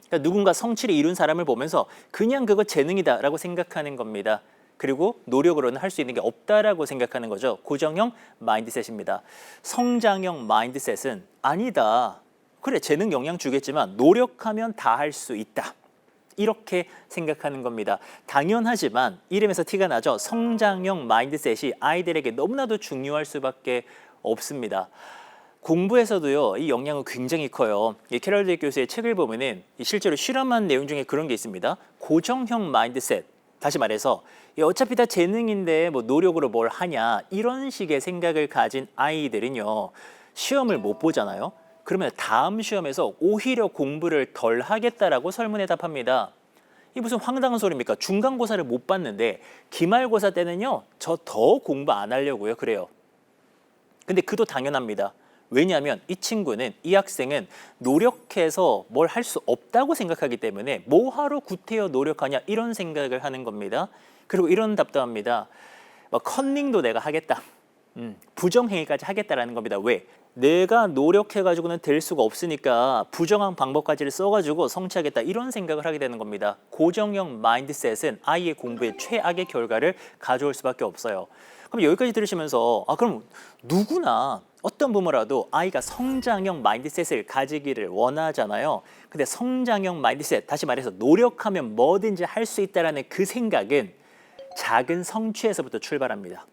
그러니까 누군가 성취를 이룬 사람을 보면서 그냥 그거 재능이다라고 생각하는 겁니다. 그리고 노력으로는 할 수 있는 게 없다라고 생각하는 거죠. 고정형 마인드셋입니다. 성장형 마인드셋은 아니다. 그래, 재능 영향 주겠지만 노력하면 다 할 수 있다. 이렇게 생각하는 겁니다. 당연하지만 이름에서 티가 나죠. 성장형 마인드셋이 아이들에게 너무나도 중요할 수밖에 없습니다. 공부에서도요, 이 영향은 굉장히 커요. 이 캐럴 데이크 교수의 책을 보면은 실제로 실험한 내용 중에 그런 게 있습니다. 고정형 마인드셋, 다시 말해서 어차피 다 재능인데 뭐 노력으로 뭘 하냐, 이런 식의 생각을 가진 아이들은요, 시험을 못 보잖아요. 그러면 다음 시험에서 오히려 공부를 덜 하겠다라고 설문에 답합니다. 이게 무슨 황당한 소리입니까? 중간고사를 못 봤는데 기말고사 때는요, 저 더 공부 안 하려고요, 그래요. 근데 그도 당연합니다. 왜냐하면 이 친구는, 이 학생은 노력해서 뭘 할 수 없다고 생각하기 때문에 뭐하러 구태여 노력하냐, 이런 생각을 하는 겁니다. 그리고 이런 답도 합니다. 컨닝도 내가 하겠다. 부정행위까지 하겠다라는 겁니다. 왜? 내가 노력해가지고는 될 수가 없으니까 부정한 방법까지를 써가지고 성취하겠다, 이런 생각을 하게 되는 겁니다. 고정형 마인드셋은 아이의 공부에 최악의 결과를 가져올 수밖에 없어요. 그럼 여기까지 들으시면서 그럼 누구나 어떤 부모라도 아이가 성장형 마인드셋을 가지기를 원하잖아요. 근데 성장형 마인드셋, 다시 말해서 노력하면 뭐든지 할 수 있다는 그 생각은 작은 성취에서부터 출발합니다.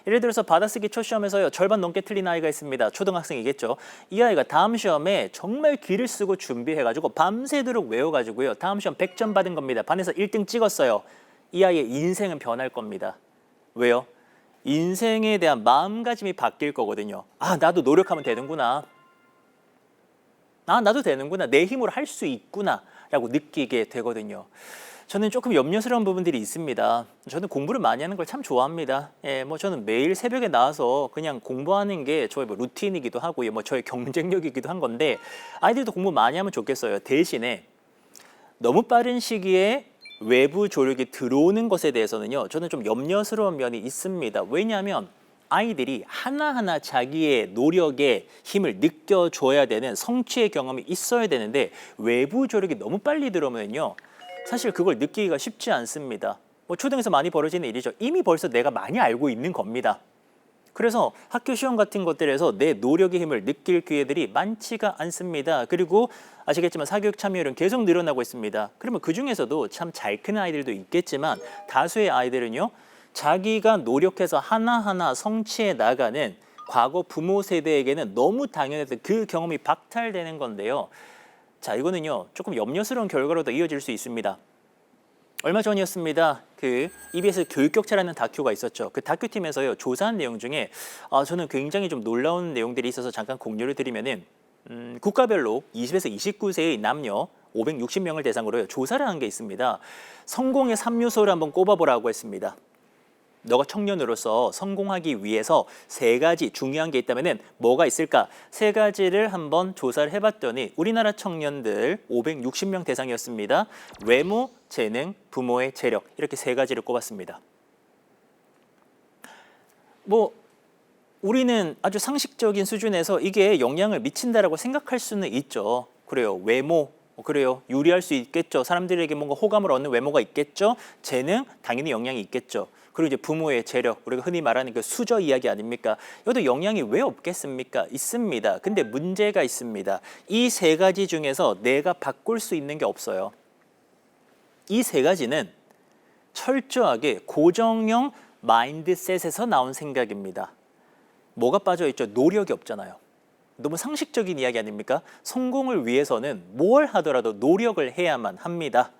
예를 들어서 받아쓰기 첫 시험에서요, 절반 넘게 틀린 아이가 있습니다. 초등학생이겠죠. 이 아이가 다음 시험에 정말 기를 쓰고 준비해가지고 밤새도록 외워가지고요, 다음 시험 100점 받은 겁니다. 반에서 1등 찍었어요. 이 아이의 인생은 변할 겁니다. 왜요? 인생에 대한 마음가짐이 바뀔 거거든요. 나도 노력하면 되는구나. 나도 되는구나. 내 힘으로 할 수 있구나 라고 느끼게 되거든요. 저는 조금 염려스러운 부분들이 있습니다. 저는 공부를 많이 하는 걸 참 좋아합니다. 저는 매일 새벽에 나와서 그냥 공부하는 게 저의 루틴이기도 하고요. 저의 경쟁력이기도 한 건데, 아이들도 공부 많이 하면 좋겠어요. 대신에 너무 빠른 시기에 외부 조력이 들어오는 것에 대해서는요, 저는 좀 염려스러운 면이 있습니다. 왜냐하면 아이들이 하나하나 자기의 노력의 힘을 느껴줘야 되는 성취의 경험이 있어야 되는데, 외부 조력이 너무 빨리 들어오면요, 사실 그걸 느끼기가 쉽지 않습니다. 초등에서 많이 벌어지는 일이죠. 이미 벌써 내가 많이 알고 있는 겁니다. 그래서 학교 시험 같은 것들에서 내 노력의 힘을 느낄 기회들이 많지가 않습니다. 그리고 아시겠지만 사교육 참여율은 계속 늘어나고 있습니다. 그러면 그 중에서도 참 잘 크는 아이들도 있겠지만, 다수의 아이들은요, 자기가 노력해서 하나하나 성취해 나가는 과거 부모 세대에게는 너무 당연했던 그 경험이 박탈되는 건데요. 자, 이거는요, 조금 염려스러운 결과로도 이어질 수 있습니다. 얼마 전이었습니다. EBS 교육격차라는 다큐가 있었죠. 그 다큐팀에서요, 조사한 내용 중에 저는 굉장히 좀 놀라운 내용들이 있어서 잠깐 공유를 드리면은, 국가별로 20에서 29세의 남녀 560명을 대상으로 조사를 한 게 있습니다. 성공의 3요소를 한번 꼽아보라고 했습니다. 너가 청년으로서 성공하기 위해서 3가지 중요한 게 있다면 뭐가 있을까? 3가지를 한번 조사를 해봤더니 우리나라 청년들 560명 대상이었습니다. 외모, 재능, 부모의 재력, 이렇게 3가지를 꼽았습니다. 우리는 아주 상식적인 수준에서 이게 영향을 미친다라고 생각할 수는 있죠. 그래요, 외모, 그래요, 유리할 수 있겠죠. 사람들에게 뭔가 호감을 얻는 외모가 있겠죠. 재능, 당연히 영향이 있겠죠. 그리고 이제 부모의 재력, 우리가 흔히 말하는 그 수저 이야기 아닙니까? 이것도 영향이 왜 없겠습니까? 있습니다. 근데 문제가 있습니다. 이 3가지 중에서 내가 바꿀 수 있는 게 없어요. 이 3가지는 철저하게 고정형 마인드셋에서 나온 생각입니다. 뭐가 빠져있죠? 노력이 없잖아요. 너무 상식적인 이야기 아닙니까? 성공을 위해서는 뭘 하더라도 노력을 해야만 합니다.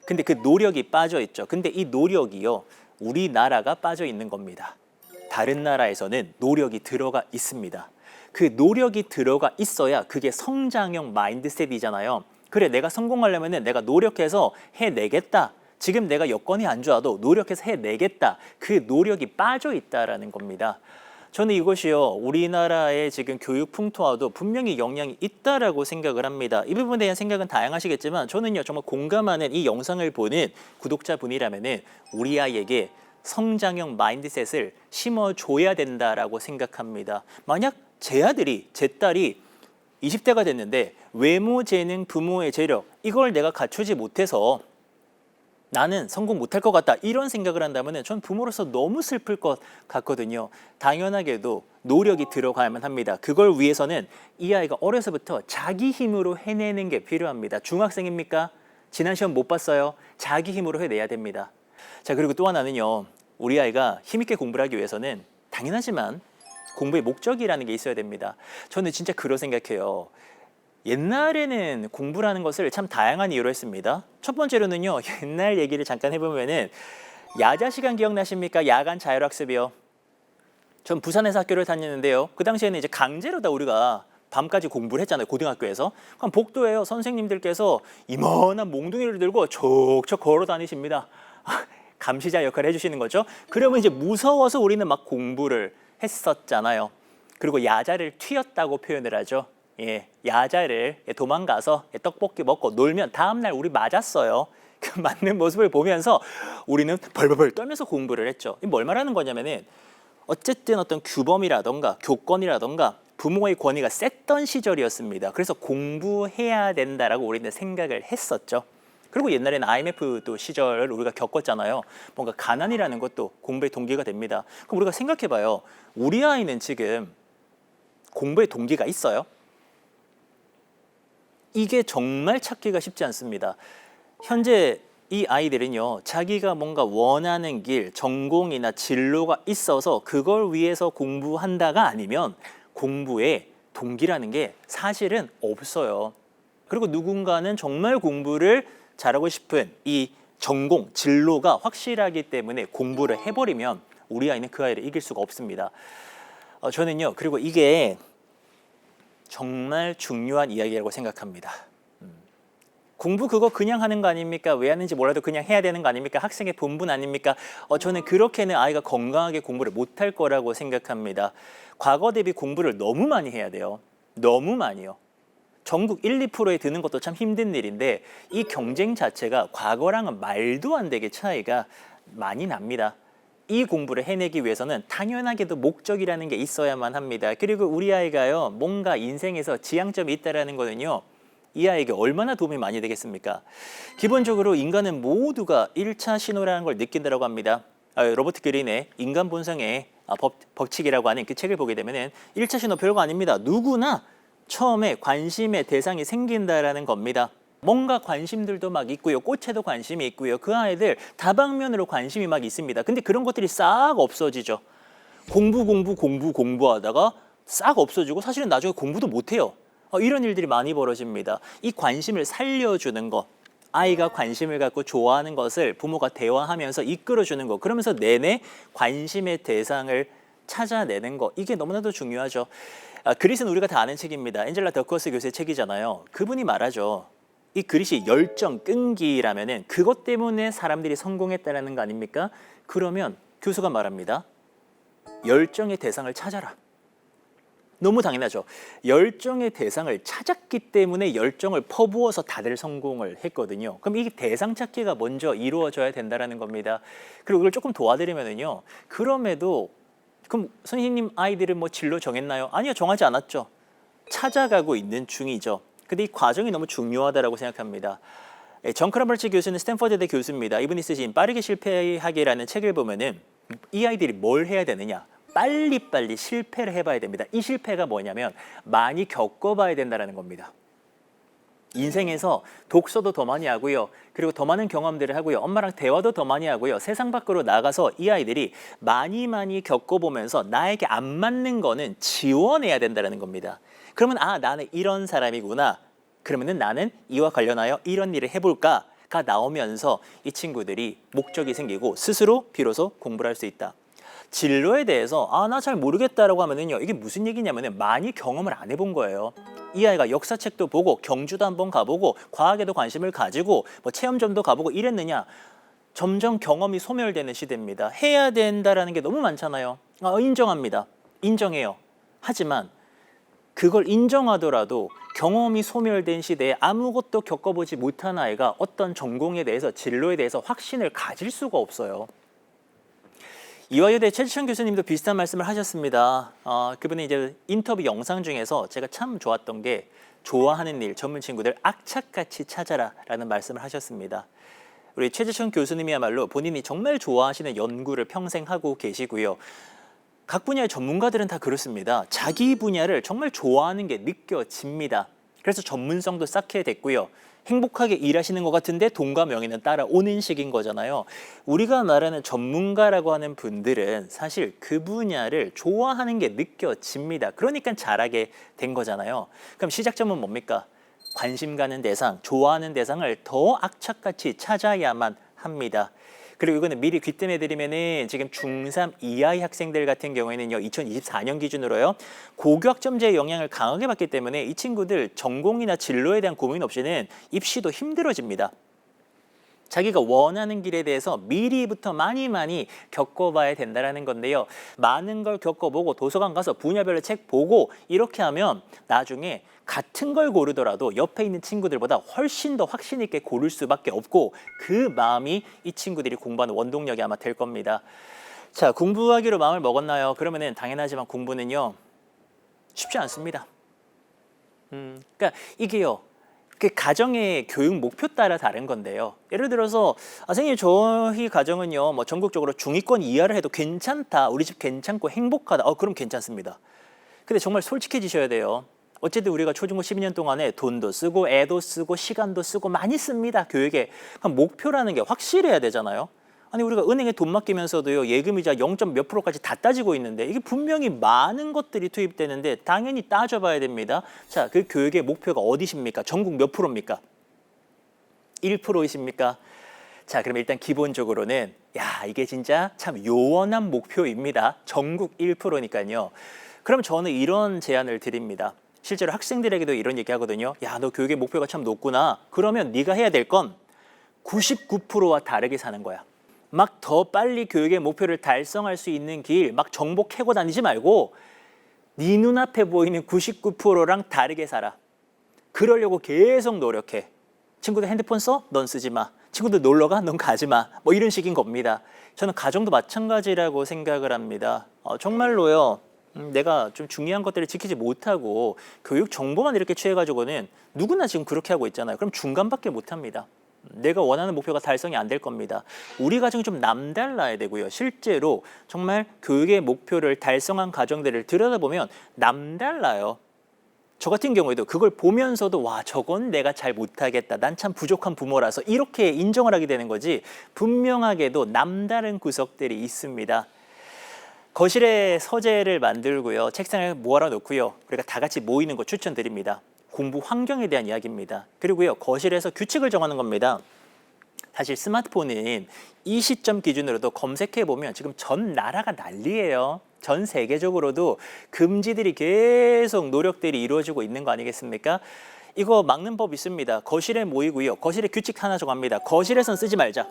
근데 그 노력이 빠져있죠. 근데 이 노력이요, 우리나라가 빠져 있는 겁니다. 다른 나라에서는 노력이 들어가 있습니다. 그 노력이 들어가 있어야 그게 성장형 마인드셋이잖아요. 그래, 내가 성공하려면 내가 노력해서 해내겠다. 지금 내가 여건이 안 좋아도 노력해서 해내겠다. 그 노력이 빠져 있다라는 겁니다. 저는 이것이요, 우리나라의 지금 교육 풍토와도 분명히 영향이 있다라고 생각을 합니다. 이 부분에 대한 생각은 다양하시겠지만 저는요, 정말 공감하는 이 영상을 보는 구독자분이라면은 우리 아이에게 성장형 마인드셋을 심어줘야 된다라고 생각합니다. 만약 제 아들이, 제 딸이 20대가 됐는데 외모, 재능, 부모의 재력 이걸 내가 갖추지 못해서 나는 성공 못할 것 같다 이런 생각을 한다면 전 부모로서 너무 슬플 것 같거든요. 당연하게도 노력이 들어가야만 합니다. 그걸 위해서는 이 아이가 어려서부터 자기 힘으로 해내는 게 필요합니다. 중학생입니까? 지난 시험 못 봤어요? 자기 힘으로 해내야 됩니다. 자, 그리고 또 하나는요, 우리 아이가 힘있게 공부를 하기 위해서는 당연하지만 공부의 목적이라는 게 있어야 됩니다. 저는 진짜 그런 생각해요. 옛날에는 공부라는 것을 참 다양한 이유로 했습니다. 첫 번째로는요, 옛날 얘기를 잠깐 해보면은 야자 시간 기억나십니까? 야간 자율학습이요. 전 부산에서 학교를 다녔는데요. 그 당시에는 이제 강제로 다 우리가 밤까지 공부를 했잖아요. 고등학교에서. 그럼 복도에요, 선생님들께서 이만한 몽둥이를 들고 척척 걸어 다니십니다. 감시자 역할을 해주시는 거죠. 그러면 이제 무서워서 우리는 막 공부를 했었잖아요. 그리고 야자를 튀었다고 표현을 하죠. 예, 야자를 도망가서 떡볶이 먹고 놀면 다음날 우리 맞았어요. 그 맞는 모습을 보면서 우리는 벌벌벌 떨면서 공부를 했죠. 뭘 말하는 거냐면은 어쨌든 어떤 규범이라던가 교권이라던가 부모의 권위가 셌던 시절이었습니다. 그래서 공부해야 된다라고 우리는 생각을 했었죠. 그리고 옛날에는 IMF도 시절을 우리가 겪었잖아요. 뭔가 가난이라는 것도 공부의 동기가 됩니다. 그럼 우리가 생각해봐요. 우리 아이는 지금 공부의 동기가 있어요? 이게 정말 찾기가 쉽지 않습니다. 현재 이 아이들은요, 자기가 뭔가 원하는 길, 전공이나 진로가 있어서 그걸 위해서 공부한다가 아니면 공부에 동기라는 게 사실은 없어요. 그리고 누군가는 정말 공부를 잘하고 싶은 이 전공, 진로가 확실하기 때문에 공부를 해버리면 우리 아이는 그 아이를 이길 수가 없습니다. 저는요, 그리고 이게 정말 중요한 이야기라고 생각합니다. 공부 그거 그냥 하는 거 아닙니까? 왜 하는지 몰라도 그냥 해야 되는 거 아닙니까? 학생의 본분 아닙니까? 저는 그렇게는 아이가 건강하게 공부를 못할 거라고 생각합니다. 과거 대비 공부를 너무 많이 해야 돼요. 너무 많이요. 전국 1, 2%에 드는 것도 참 힘든 일인데 이 경쟁 자체가 과거랑은 말도 안 되게 차이가 많이 납니다. 이 공부를 해내기 위해서는 당연하게도 목적이라는 게 있어야만 합니다. 그리고 우리 아이가요, 뭔가 인생에서 지향점이 있다라는 거는요, 이 아이에게 얼마나 도움이 많이 되겠습니까? 기본적으로 인간은 모두가 1차 신호라는 걸 느낀다고 합니다. 로버트 그린의 인간 본성의 법칙이라고 하는 그 책을 보게 되면 1차 신호 별거 아닙니다. 누구나 처음에 관심의 대상이 생긴다라는 겁니다. 뭔가 관심들도 막 있고요. 꽃에도 관심이 있고요. 그 아이들 다방면으로 관심이 막 있습니다. 근데 그런 것들이 싹 없어지죠. 공부하다가 싹 없어지고 사실은 나중에 공부도 못해요. 이런 일들이 많이 벌어집니다. 이 관심을 살려주는 것, 아이가 관심을 갖고 좋아하는 것을 부모가 대화하면서 이끌어주는 것, 그러면서 내내 관심의 대상을 찾아내는 것, 이게 너무나도 중요하죠. 그릿은 우리가 다 아는 책입니다. 엔젤라 더커스 교수의 책이잖아요. 그분이 말하죠. 이 그릿이 열정, 끈기라면은 그것 때문에 사람들이 성공했다는 거 아닙니까? 그러면 교수가 말합니다. 열정의 대상을 찾아라. 너무 당연하죠. 열정의 대상을 찾았기 때문에 열정을 퍼부어서 다들 성공을 했거든요. 그럼 이 대상 찾기가 먼저 이루어져야 된다는 겁니다. 그리고 이걸 조금 도와드리면요. 그럼에도 그럼 선생님 아이들은 뭐 진로 정했나요? 아니요, 정하지 않았죠. 찾아가고 있는 중이죠. 근데 이 과정이 너무 중요하다고 생각합니다. 존 크럼벌치 교수는 스탠퍼드대 교수입니다. 이분이 쓰신 빠르게 실패하기라는 책을 보면은 이 아이들이 뭘 해야 되느냐? 빨리빨리 실패를 해봐야 됩니다. 이 실패가 뭐냐면 많이 겪어봐야 된다는 겁니다. 인생에서 독서도 더 많이 하고요. 그리고 더 많은 경험들을 하고요. 엄마랑 대화도 더 많이 하고요. 세상 밖으로 나가서 이 아이들이 많이 겪어보면서 나에게 안 맞는 거는 지원해야 된다는 겁니다. 그러면 나는 이런 사람이구나. 그러면은 나는 이와 관련하여 이런 일을 해볼까가 나오면서 이 친구들이 목적이 생기고 스스로 비로소 공부를 할 수 있다. 진로에 대해서 나 잘 모르겠다라고 하면은요, 이게 무슨 얘기냐면은 많이 경험을 안 해본 거예요. 이 아이가 역사책도 보고 경주도 한번 가보고 과학에도 관심을 가지고 뭐 체험점도 가보고 이랬느냐? 점점 경험이 소멸되는 시대입니다. 해야 된다라는 게 너무 많잖아요. 인정합니다. 인정해요. 하지만 그걸 인정하더라도 경험이 소멸된 시대에 아무것도 겪어보지 못한 아이가 어떤 전공에 대해서, 진로에 대해서 확신을 가질 수가 없어요. 이화여대 최지천 교수님도 비슷한 말씀을 하셨습니다. 그분이 이제 인터뷰 영상 중에서 제가 참 좋았던 게 좋아하는 일, 전문 친구들 악착같이 찾아라 라는 말씀을 하셨습니다. 우리 최지천 교수님이야말로 본인이 정말 좋아하시는 연구를 평생 하고 계시고요. 각 분야의 전문가들은 다 그렇습니다. 자기 분야를 정말 좋아하는 게 느껴집니다. 그래서 전문성도 쌓게 됐고요. 행복하게 일하시는 것 같은데 돈과 명예는 따라오는 식인 거잖아요. 우리가 말하는 전문가라고 하는 분들은 사실 그 분야를 좋아하는 게 느껴집니다. 그러니까 잘하게 된 거잖아요. 그럼 시작점은 뭡니까? 관심 가는 대상, 좋아하는 대상을 더 악착같이 찾아야만 합니다. 그리고 이거는 미리 귀뜸해드리면은 지금 중3 이하의 학생들 같은 경우에는요, 2024년 기준으로요, 고교학점제의 영향을 강하게 받기 때문에 이 친구들 전공이나 진로에 대한 고민 없이는 입시도 힘들어집니다. 자기가 원하는 길에 대해서 미리부터 많이 겪어봐야 된다는 건데요. 많은 걸 겪어보고 도서관 가서 분야별로 책 보고 이렇게 하면 나중에 같은 걸 고르더라도 옆에 있는 친구들보다 훨씬 더 확신 있게 고를 수밖에 없고 그 마음이 이 친구들이 공부하는 원동력이 아마 될 겁니다. 자, 공부하기로 마음을 먹었나요? 그러면은 당연하지만 공부는요, 쉽지 않습니다. 그러니까 이게요, 그 가정의 교육 목표 따라 다른 건데요. 예를 들어서 선생님 저희 가정은요 뭐 전국적으로 중위권 이하를 해도 괜찮다, 우리 집 괜찮고 행복하다, 그럼 괜찮습니다. 근데 정말 솔직해지셔야 돼요. 어쨌든 우리가 초중고 12년 동안에 돈도 쓰고 애도 쓰고 시간도 쓰고 많이 씁니다. 교육에. 그럼 목표라는 게 확실해야 되잖아요. 아니 우리가 은행에 돈 맡기면서도요 예금이자 0. 몇 %까지 다 따지고 있는데 이게 분명히 많은 것들이 투입되는데 당연히 따져봐야 됩니다. 자, 그 교육의 목표가 어디십니까? 전국 몇 %입니까? 1%이십니까? 자, 그럼 일단 기본적으로는 이게 진짜 참 요원한 목표입니다. 전국 1%니까요. 그럼 저는 이런 제안을 드립니다. 실제로 학생들에게도 이런 얘기 하거든요. 너 교육의 목표가 참 높구나. 그러면 네가 해야 될 건 99%와 다르게 사는 거야. 막 더 빨리 교육의 목표를 달성할 수 있는 길 막 정보 캐고 다니지 말고 네 눈앞에 보이는 99%랑 다르게 살아. 그러려고 계속 노력해. 친구들 핸드폰 써? 넌 쓰지 마. 친구들 놀러 가? 넌 가지 마. 뭐 이런 식인 겁니다. 저는 가정도 마찬가지라고 생각을 합니다. 정말로요. 내가 좀 중요한 것들을 지키지 못하고 교육 정보만 이렇게 취해가지고는 누구나 지금 그렇게 하고 있잖아요. 그럼 중간밖에 못합니다. 내가 원하는 목표가 달성이 안 될 겁니다. 우리 가정이 좀 남달라야 되고요. 실제로 정말 교육의 목표를 달성한 가정들을 들여다보면 남달라요. 저 같은 경우에도 그걸 보면서도 저건 내가 잘 못하겠다. 난 참 부족한 부모라서 이렇게 인정을 하게 되는 거지 분명하게도 남다른 구석들이 있습니다. 거실에 서재를 만들고요. 책상을 모아라 놓고요. 우리가 다 같이 모이는 거 추천드립니다. 공부 환경에 대한 이야기입니다. 그리고요, 거실에서 규칙을 정하는 겁니다. 사실 스마트폰은 이 시점 기준으로도 검색해보면 지금 전 나라가 난리예요. 전 세계적으로도 금지들이 계속 노력들이 이루어지고 있는 거 아니겠습니까? 이거 막는 법 있습니다. 거실에 모이고요. 거실에 규칙 하나 정합니다. 거실에선 쓰지 말자.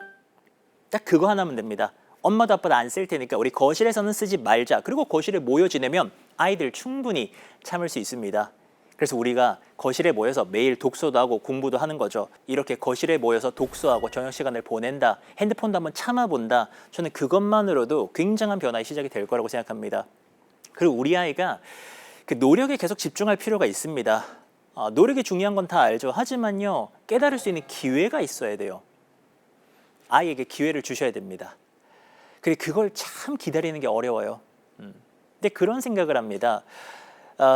딱 그거 하나면 됩니다. 엄마도 아빠도 안 쓸 테니까 우리 거실에서는 쓰지 말자. 그리고 거실에 모여 지내면 아이들 충분히 참을 수 있습니다. 그래서 우리가 거실에 모여서 매일 독서도 하고 공부도 하는 거죠. 이렇게 거실에 모여서 독서하고 저녁 시간을 보낸다. 핸드폰도 한번 참아본다. 저는 그것만으로도 굉장한 변화의 시작이 될 거라고 생각합니다. 그리고 우리 아이가 그 노력에 계속 집중할 필요가 있습니다. 노력이 중요한 건 다 알죠. 하지만요, 깨달을 수 있는 기회가 있어야 돼요. 아이에게 기회를 주셔야 됩니다. 근데 그걸 참 기다리는 게 어려워요. 근데 그런 생각을 합니다.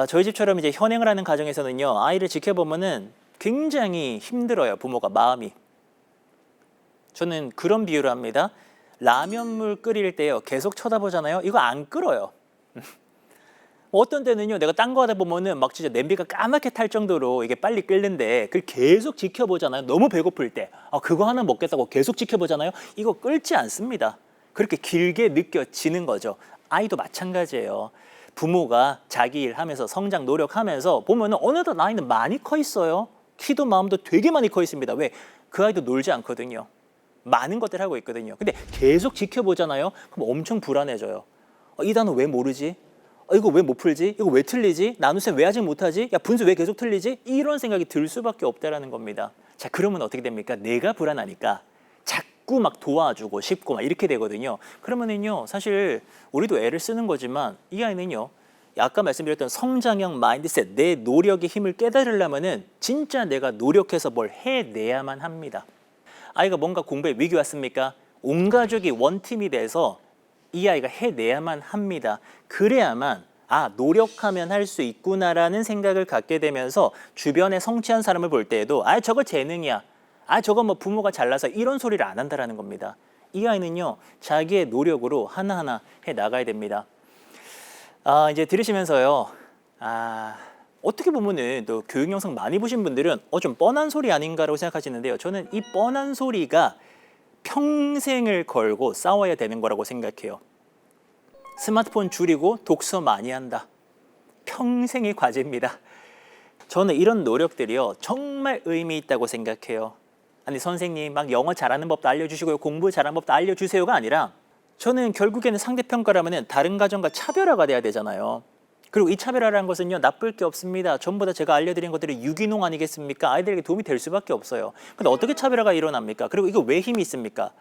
저희 집처럼 이제 현행을 하는 가정에서는요, 아이를 지켜보면은 굉장히 힘들어요. 부모가 마음이. 저는 그런 비유를 합니다. 라면물 끓일 때요, 계속 쳐다보잖아요. 이거 안 끓어요. 어떤 때는요, 내가 딴 거 하다 보면은 막 진짜 냄비가 까맣게 탈 정도로 이게 빨리 끓는데 그걸 계속 지켜보잖아요. 너무 배고플 때. 그거 하나 먹겠다고 계속 지켜보잖아요. 이거 끓지 않습니다. 그렇게 길게 느껴지는 거죠. 아이도 마찬가지예요. 부모가 자기 일 하면서 성장 노력하면서 보면은 어느덧 아이는 많이 커 있어요. 키도 마음도 되게 많이 커 있습니다. 왜? 그 아이도 놀지 않거든요. 많은 것들을 하고 있거든요. 근데 계속 지켜보잖아요. 그럼 엄청 불안해져요. 이 단어 왜 모르지? 이거 왜 못 풀지? 이거 왜 틀리지? 나눗셈 왜 아직 못하지? 야, 분수 왜 계속 틀리지? 이런 생각이 들 수밖에 없다라는 겁니다. 자, 그러면 어떻게 됩니까? 내가 불안하니까 자꾸 막 도와주고 싶고 막 이렇게 되거든요. 그러면은요, 사실 우리도 애를 쓰는 거지만 이 아이는요, 아까 말씀드렸던 성장형 마인드셋, 내 노력의 힘을 깨달으려면은 진짜 내가 노력해서 뭘 해내야만 합니다. 아이가 뭔가 공부에 위기 왔습니까? 온 가족이 원팀이 돼서 이 아이가 해내야만 합니다. 그래야만 노력하면 할 수 있구나라는 생각을 갖게 되면서 주변에 성취한 사람을 볼 때에도 저거 재능이야. 저거 뭐 부모가 잘나서 이런 소리를 안 한다라는 겁니다. 이 아이는요, 자기의 노력으로 하나하나 해 나가야 됩니다. 이제 들으시면서요, 어떻게 보면은 또 교육 영상 많이 보신 분들은 좀 뻔한 소리 아닌가라고 생각하시는데요. 저는 이 뻔한 소리가 평생을 걸고 싸워야 되는 거라고 생각해요. 스마트폰 줄이고 독서 많이 한다. 평생의 과제입니다. 저는 이런 노력들이요, 정말 의미 있다고 생각해요. 아니 선생님 막 영어 잘하는 법도 알려주시고요, 공부 잘하는 법도 알려주세요가 아니라 저는 결국에는 상대평가라면 다른 가정과 차별화가 돼야 되잖아요. 그리고 이 차별화라는 것은요, 나쁠 게 없습니다. 전부 다 제가 알려드린 것들이 유기농 아니겠습니까? 아이들에게 도움이 될 수밖에 없어요. 근데 어떻게 차별화가 일어납니까? 그리고 이거 왜 힘이 있습니까?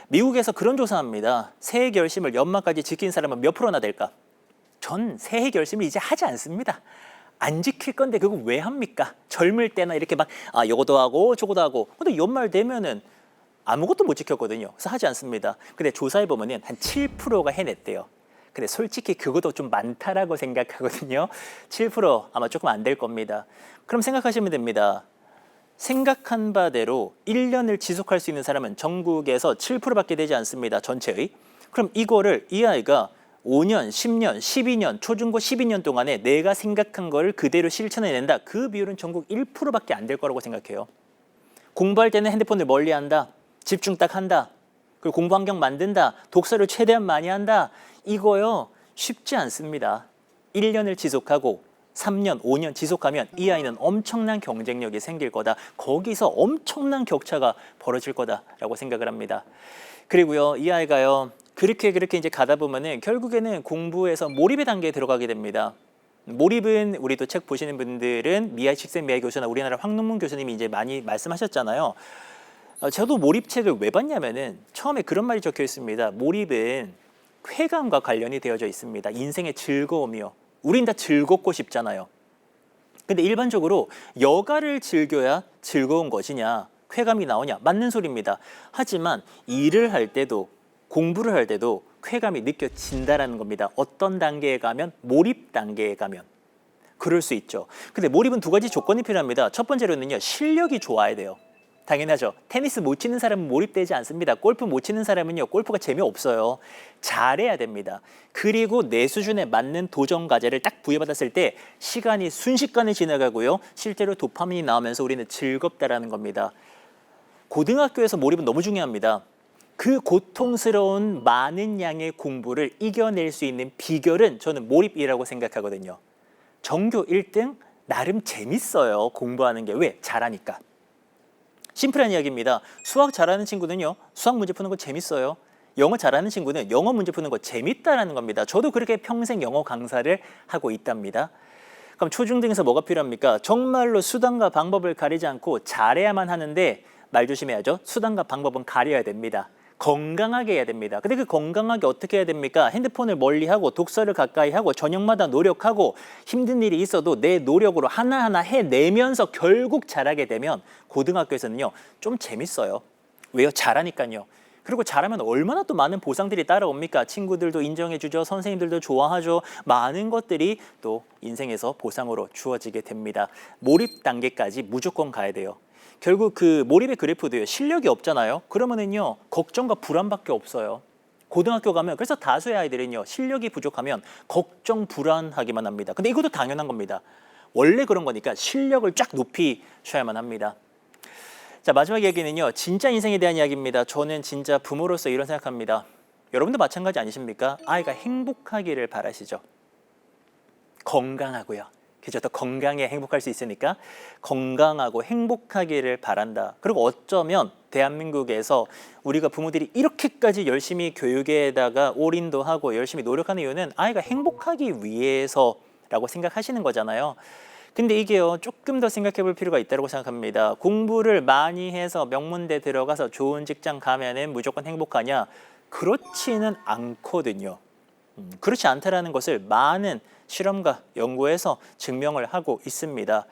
미국에서 그런 조사합니다. 새해 결심을 연말까지 지킨 사람은 몇 프로나 될까? 전 새해 결심을 이제 하지 않습니다. 안 지킬 건데 그거 왜 합니까? 젊을 때나 이렇게 막 요거도 하고 저거도 하고. 근데 연말 되면은 아무것도 못 지켰거든요. 그래서 하지 않습니다. 근데 조사해 보면은 한 7%가 해냈대요. 근데 솔직히 그것도 좀 많다라고 생각하거든요. 7% 아마 조금 안 될 겁니다. 그럼 생각하시면 됩니다. 생각한 바대로 1년을 지속할 수 있는 사람은 전국에서 7%밖에 되지 않습니다. 전체의. 그럼 이거를 이 아이가 5년, 10년, 12년, 초중고 12년 동안에 내가 생각한 거를 그대로 실천해낸다. 그 비율은 전국 1%밖에 안 될 거라고 생각해요. 공부할 때는 핸드폰을 멀리한다. 집중 딱 한다. 그리고 공부 환경 만든다. 독서를 최대한 많이 한다. 이거요, 쉽지 않습니다. 1년을 지속하고 3년, 5년 지속하면 이 아이는 엄청난 경쟁력이 생길 거다. 거기서 엄청난 격차가 벌어질 거다라고 생각을 합니다. 그리고요, 이 아이가요, 그렇게 이제 가다 보면은 결국에는 공부에서 몰입의 단계에 들어가게 됩니다. 몰입은 우리 또 책 보시는 분들은 미아이 칙센 미아이 교수나 우리나라 황능문 교수님이 이제 많이 말씀하셨잖아요. 저도 몰입책을 왜 봤냐면은 처음에 그런 말이 적혀 있습니다. 몰입은 쾌감과 관련이 되어져 있습니다. 인생의 즐거움이요. 우린 다 즐겁고 싶잖아요. 근데 일반적으로 여가를 즐겨야 즐거운 것이냐, 쾌감이 나오냐, 맞는 소리입니다. 하지만 일을 할 때도 공부를 할 때도 쾌감이 느껴진다라는 겁니다. 어떤 단계에 가면? 몰입 단계에 가면. 그럴 수 있죠. 근데 몰입은 두 가지 조건이 필요합니다. 첫 번째로는요, 실력이 좋아야 돼요. 당연하죠. 테니스 못 치는 사람은 몰입되지 않습니다. 골프 못 치는 사람은요, 골프가 재미없어요. 잘해야 됩니다. 그리고 내 수준에 맞는 도전 과제를 딱 부여받았을 때 시간이 순식간에 지나가고요, 실제로 도파민이 나오면서 우리는 즐겁다라는 겁니다. 고등학교에서 몰입은 너무 중요합니다. 그 고통스러운 많은 양의 공부를 이겨낼 수 있는 비결은 저는 몰입이라고 생각하거든요. 전교 1등 나름 재밌어요. 공부하는 게. 왜? 잘하니까. 심플한 이야기입니다. 수학 잘하는 친구는요, 수학 문제 푸는 거 재밌어요. 영어 잘하는 친구는 영어 문제 푸는 거 재밌다라는 겁니다. 저도 그렇게 평생 영어 강사를 하고 있답니다. 그럼 초중등에서 뭐가 필요합니까? 정말로 수단과 방법을 가리지 않고 잘해야만 하는데 말 조심해야죠. 수단과 방법은 가려야 됩니다. 건강하게 해야 됩니다. 근데 그 건강하게 어떻게 해야 됩니까? 핸드폰을 멀리하고 독서를 가까이 하고 저녁마다 노력하고 힘든 일이 있어도 내 노력으로 하나하나 해내면서 결국 잘하게 되면 고등학교에서는요, 좀 재밌어요. 왜요? 잘하니까요. 그리고 잘하면 얼마나 또 많은 보상들이 따라옵니까? 친구들도 인정해주죠. 선생님들도 좋아하죠. 많은 것들이 또 인생에서 보상으로 주어지게 됩니다. 몰입 단계까지 무조건 가야 돼요. 결국 그 몰입의 그래프도요, 실력이 없잖아요. 그러면은요, 걱정과 불안밖에 없어요. 고등학교 가면, 그래서 다수의 아이들은요, 실력이 부족하면 걱정 불안하기만 합니다. 근데 이것도 당연한 겁니다. 원래 그런 거니까 실력을 쫙 높이셔야만 합니다. 자, 마지막 이야기는요, 진짜 인생에 대한 이야기입니다. 저는 진짜 부모로서 이런 생각합니다. 여러분도 마찬가지 아니십니까? 아이가 행복하기를 바라시죠. 건강하고요, 그죠? 더 건강해 행복할 수 있으니까 건강하고 행복하기를 바란다. 그리고 어쩌면 대한민국에서 우리가 부모들이 이렇게까지 열심히 교육에다가 올인도 하고 열심히 노력하는 이유는 아이가 행복하기 위해서라고 생각하시는 거잖아요. 근데 이게요, 조금 더 생각해 볼 필요가 있다고 생각합니다. 공부를 많이 해서 명문대 들어가서 좋은 직장 가면은 무조건 행복하냐? 그렇지는 않거든요. 그렇지 않다라는 것을 많은 실험과 연구에서 증명을 하고 있습니다.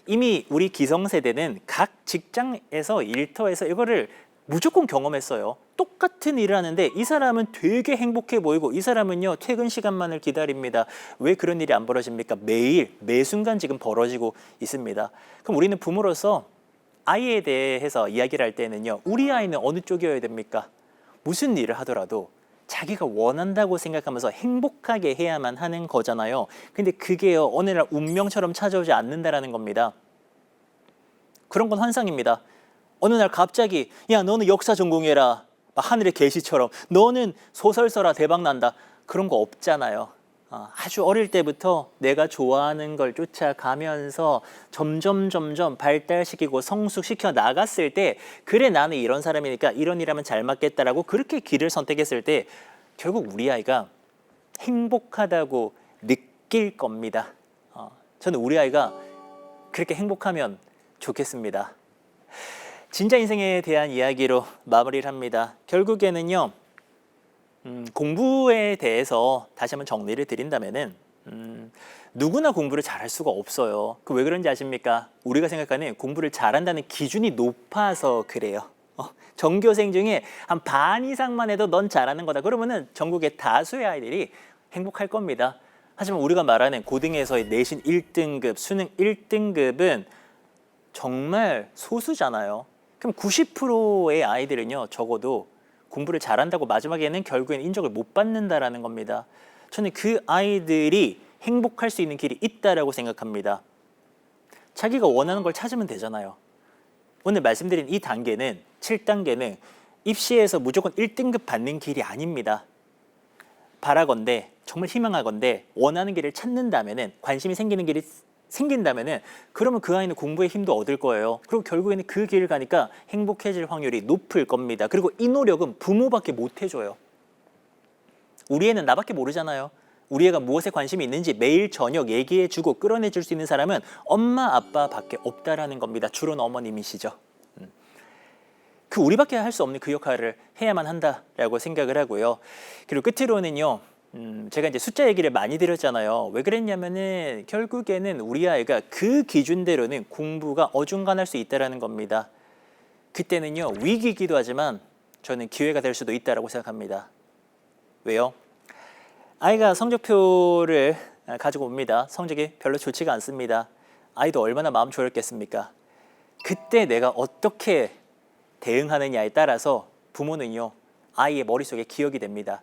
이미 우리 기성세대는 각 직장에서 일터에서 이거를 무조건 경험했어요. 똑같은 일을 하는데 이 사람은 되게 행복해 보이고 이 사람은요 퇴근 시간만을 기다립니다. 왜 그런 일이 안 벌어집니까? 매일 매 순간 지금 벌어지고 있습니다. 그럼 우리는 부모로서 아이에 대해서 이야기를 할 때는요, 우리 아이는 어느 쪽이어야 됩니까? 무슨 일을 하더라도 자기가 원한다고 생각하면서 행복하게 해야만 하는 거잖아요. 근데 그게요 어느 날 운명처럼 찾아오지 않는다라는 겁니다. 그런 건 환상입니다. 어느 날 갑자기 야 너는 역사 전공해라, 하늘의 계시처럼 너는 소설 써라 대박난다, 그런 거 없잖아요. 아주 어릴 때부터 내가 좋아하는 걸 쫓아가면서 점점 발달시키고 성숙시켜 나갔을 때, 그래 나는 이런 사람이니까 이런 일하면 잘 맞겠다라고 그렇게 길을 선택했을 때 결국 우리 아이가 행복하다고 느낄 겁니다. 저는 우리 아이가 그렇게 행복하면 좋겠습니다. 진짜 인생에 대한 이야기로 마무리를 합니다. 결국에는요, 공부에 대해서 다시 한번 정리를 드린다면은 누구나 공부를 잘할 수가 없어요. 그 왜 그런지 아십니까? 우리가 생각하는 공부를 잘한다는 기준이 높아서 그래요. 전교생 중에 한 반 이상만 해도 넌 잘하는 거다 그러면은 전국의 다수의 아이들이 행복할 겁니다. 하지만 우리가 말하는 고등에서의 내신 1등급, 수능 1등급은 정말 소수잖아요. 그럼 90%의 아이들은요 적어도 공부를 잘한다고 마지막에는 결국에는 인정을 못 받는다라는 겁니다. 저는 그 아이들이 행복할 수 있는 길이 있다라고 생각합니다. 자기가 원하는 걸 찾으면 되잖아요. 오늘 말씀드린 이 단계는 7단계는 입시에서 무조건 1등급 받는 길이 아닙니다. 바라건대 정말 희망하건대 원하는 길을 찾는다면은, 관심이 생기는 길이 생긴다면은, 그러면 그 아이는 공부의 힘도 얻을 거예요. 그리고 결국에는 그 길을 가니까 행복해질 확률이 높을 겁니다. 그리고 이 노력은 부모밖에 못 해줘요. 우리 애는 나밖에 모르잖아요. 우리 애가 무엇에 관심이 있는지 매일 저녁 얘기해주고 끌어내줄 수 있는 사람은 엄마 아빠밖에 없다라는 겁니다. 주로는 어머님이시죠. 그 우리밖에 할 수 없는 그 역할을 해야만 한다라고 생각을 하고요. 그리고 끝으로는요, 제가 이제 숫자 얘기를 많이 드렸잖아요. 왜 그랬냐면은 결국에는 우리 아이가 그 기준대로는 공부가 어중간할 수 있다라는 겁니다. 그때는요 위기이기도 하지만 저는 기회가 될 수도 있다라고 생각합니다. 왜요? 아이가 성적표를 가지고 옵니다. 성적이 별로 좋지가 않습니다. 아이도 얼마나 마음 졸였겠습니까? 그때 내가 어떻게 대응하느냐에 따라서 부모는요 아이의 머릿속에 기억이 됩니다.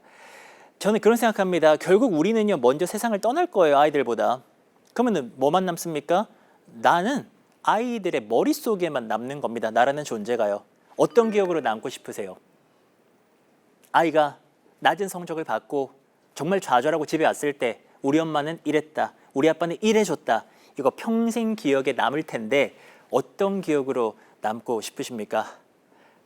저는 그런 생각합니다. 결국 우리는요 먼저 세상을 떠날 거예요, 아이들보다. 그러면 뭐만 남습니까? 나는 아이들의 머릿속에만 남는 겁니다. 나라는 존재가요. 어떤 기억으로 남고 싶으세요? 아이가 낮은 성적을 받고 정말 좌절하고 집에 왔을 때 우리 엄마는 이랬다, 우리 아빠는 이래줬다, 이거 평생 기억에 남을 텐데 어떤 기억으로 남고 싶으십니까?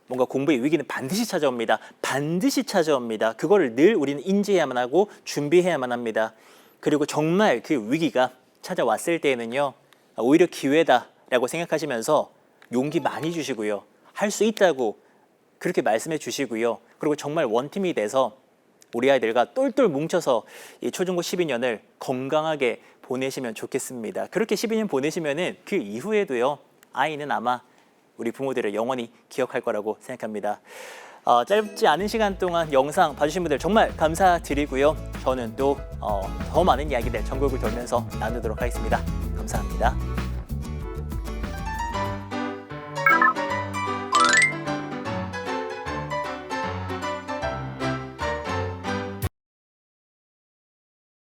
뭔가 공부의 위기는 반드시 찾아옵니다. 반드시 찾아옵니다. 그거를 늘 우리는 인지해야만 하고 준비해야만 합니다. 그리고 정말 그 위기가 찾아왔을 때에는요 오히려 기회다라고 생각하시면서 용기 많이 주시고요, 할 수 있다고 그렇게 말씀해 주시고요, 그리고 정말 원팀이 돼서 우리 아이들과 똘똘 뭉쳐서 이 초중고 12년을 건강하게 보내시면 좋겠습니다. 그렇게 12년 보내시면은 그 이후에도요 아이는 아마 우리 부모들을 영원히 기억할 거라고 생각합니다. 짧지 않은 시간 동안 영상 봐주신 분들 정말 감사드리고요. 저는 또 더 많은 이야기들 전국을 돌면서 나누도록 하겠습니다. 감사합니다.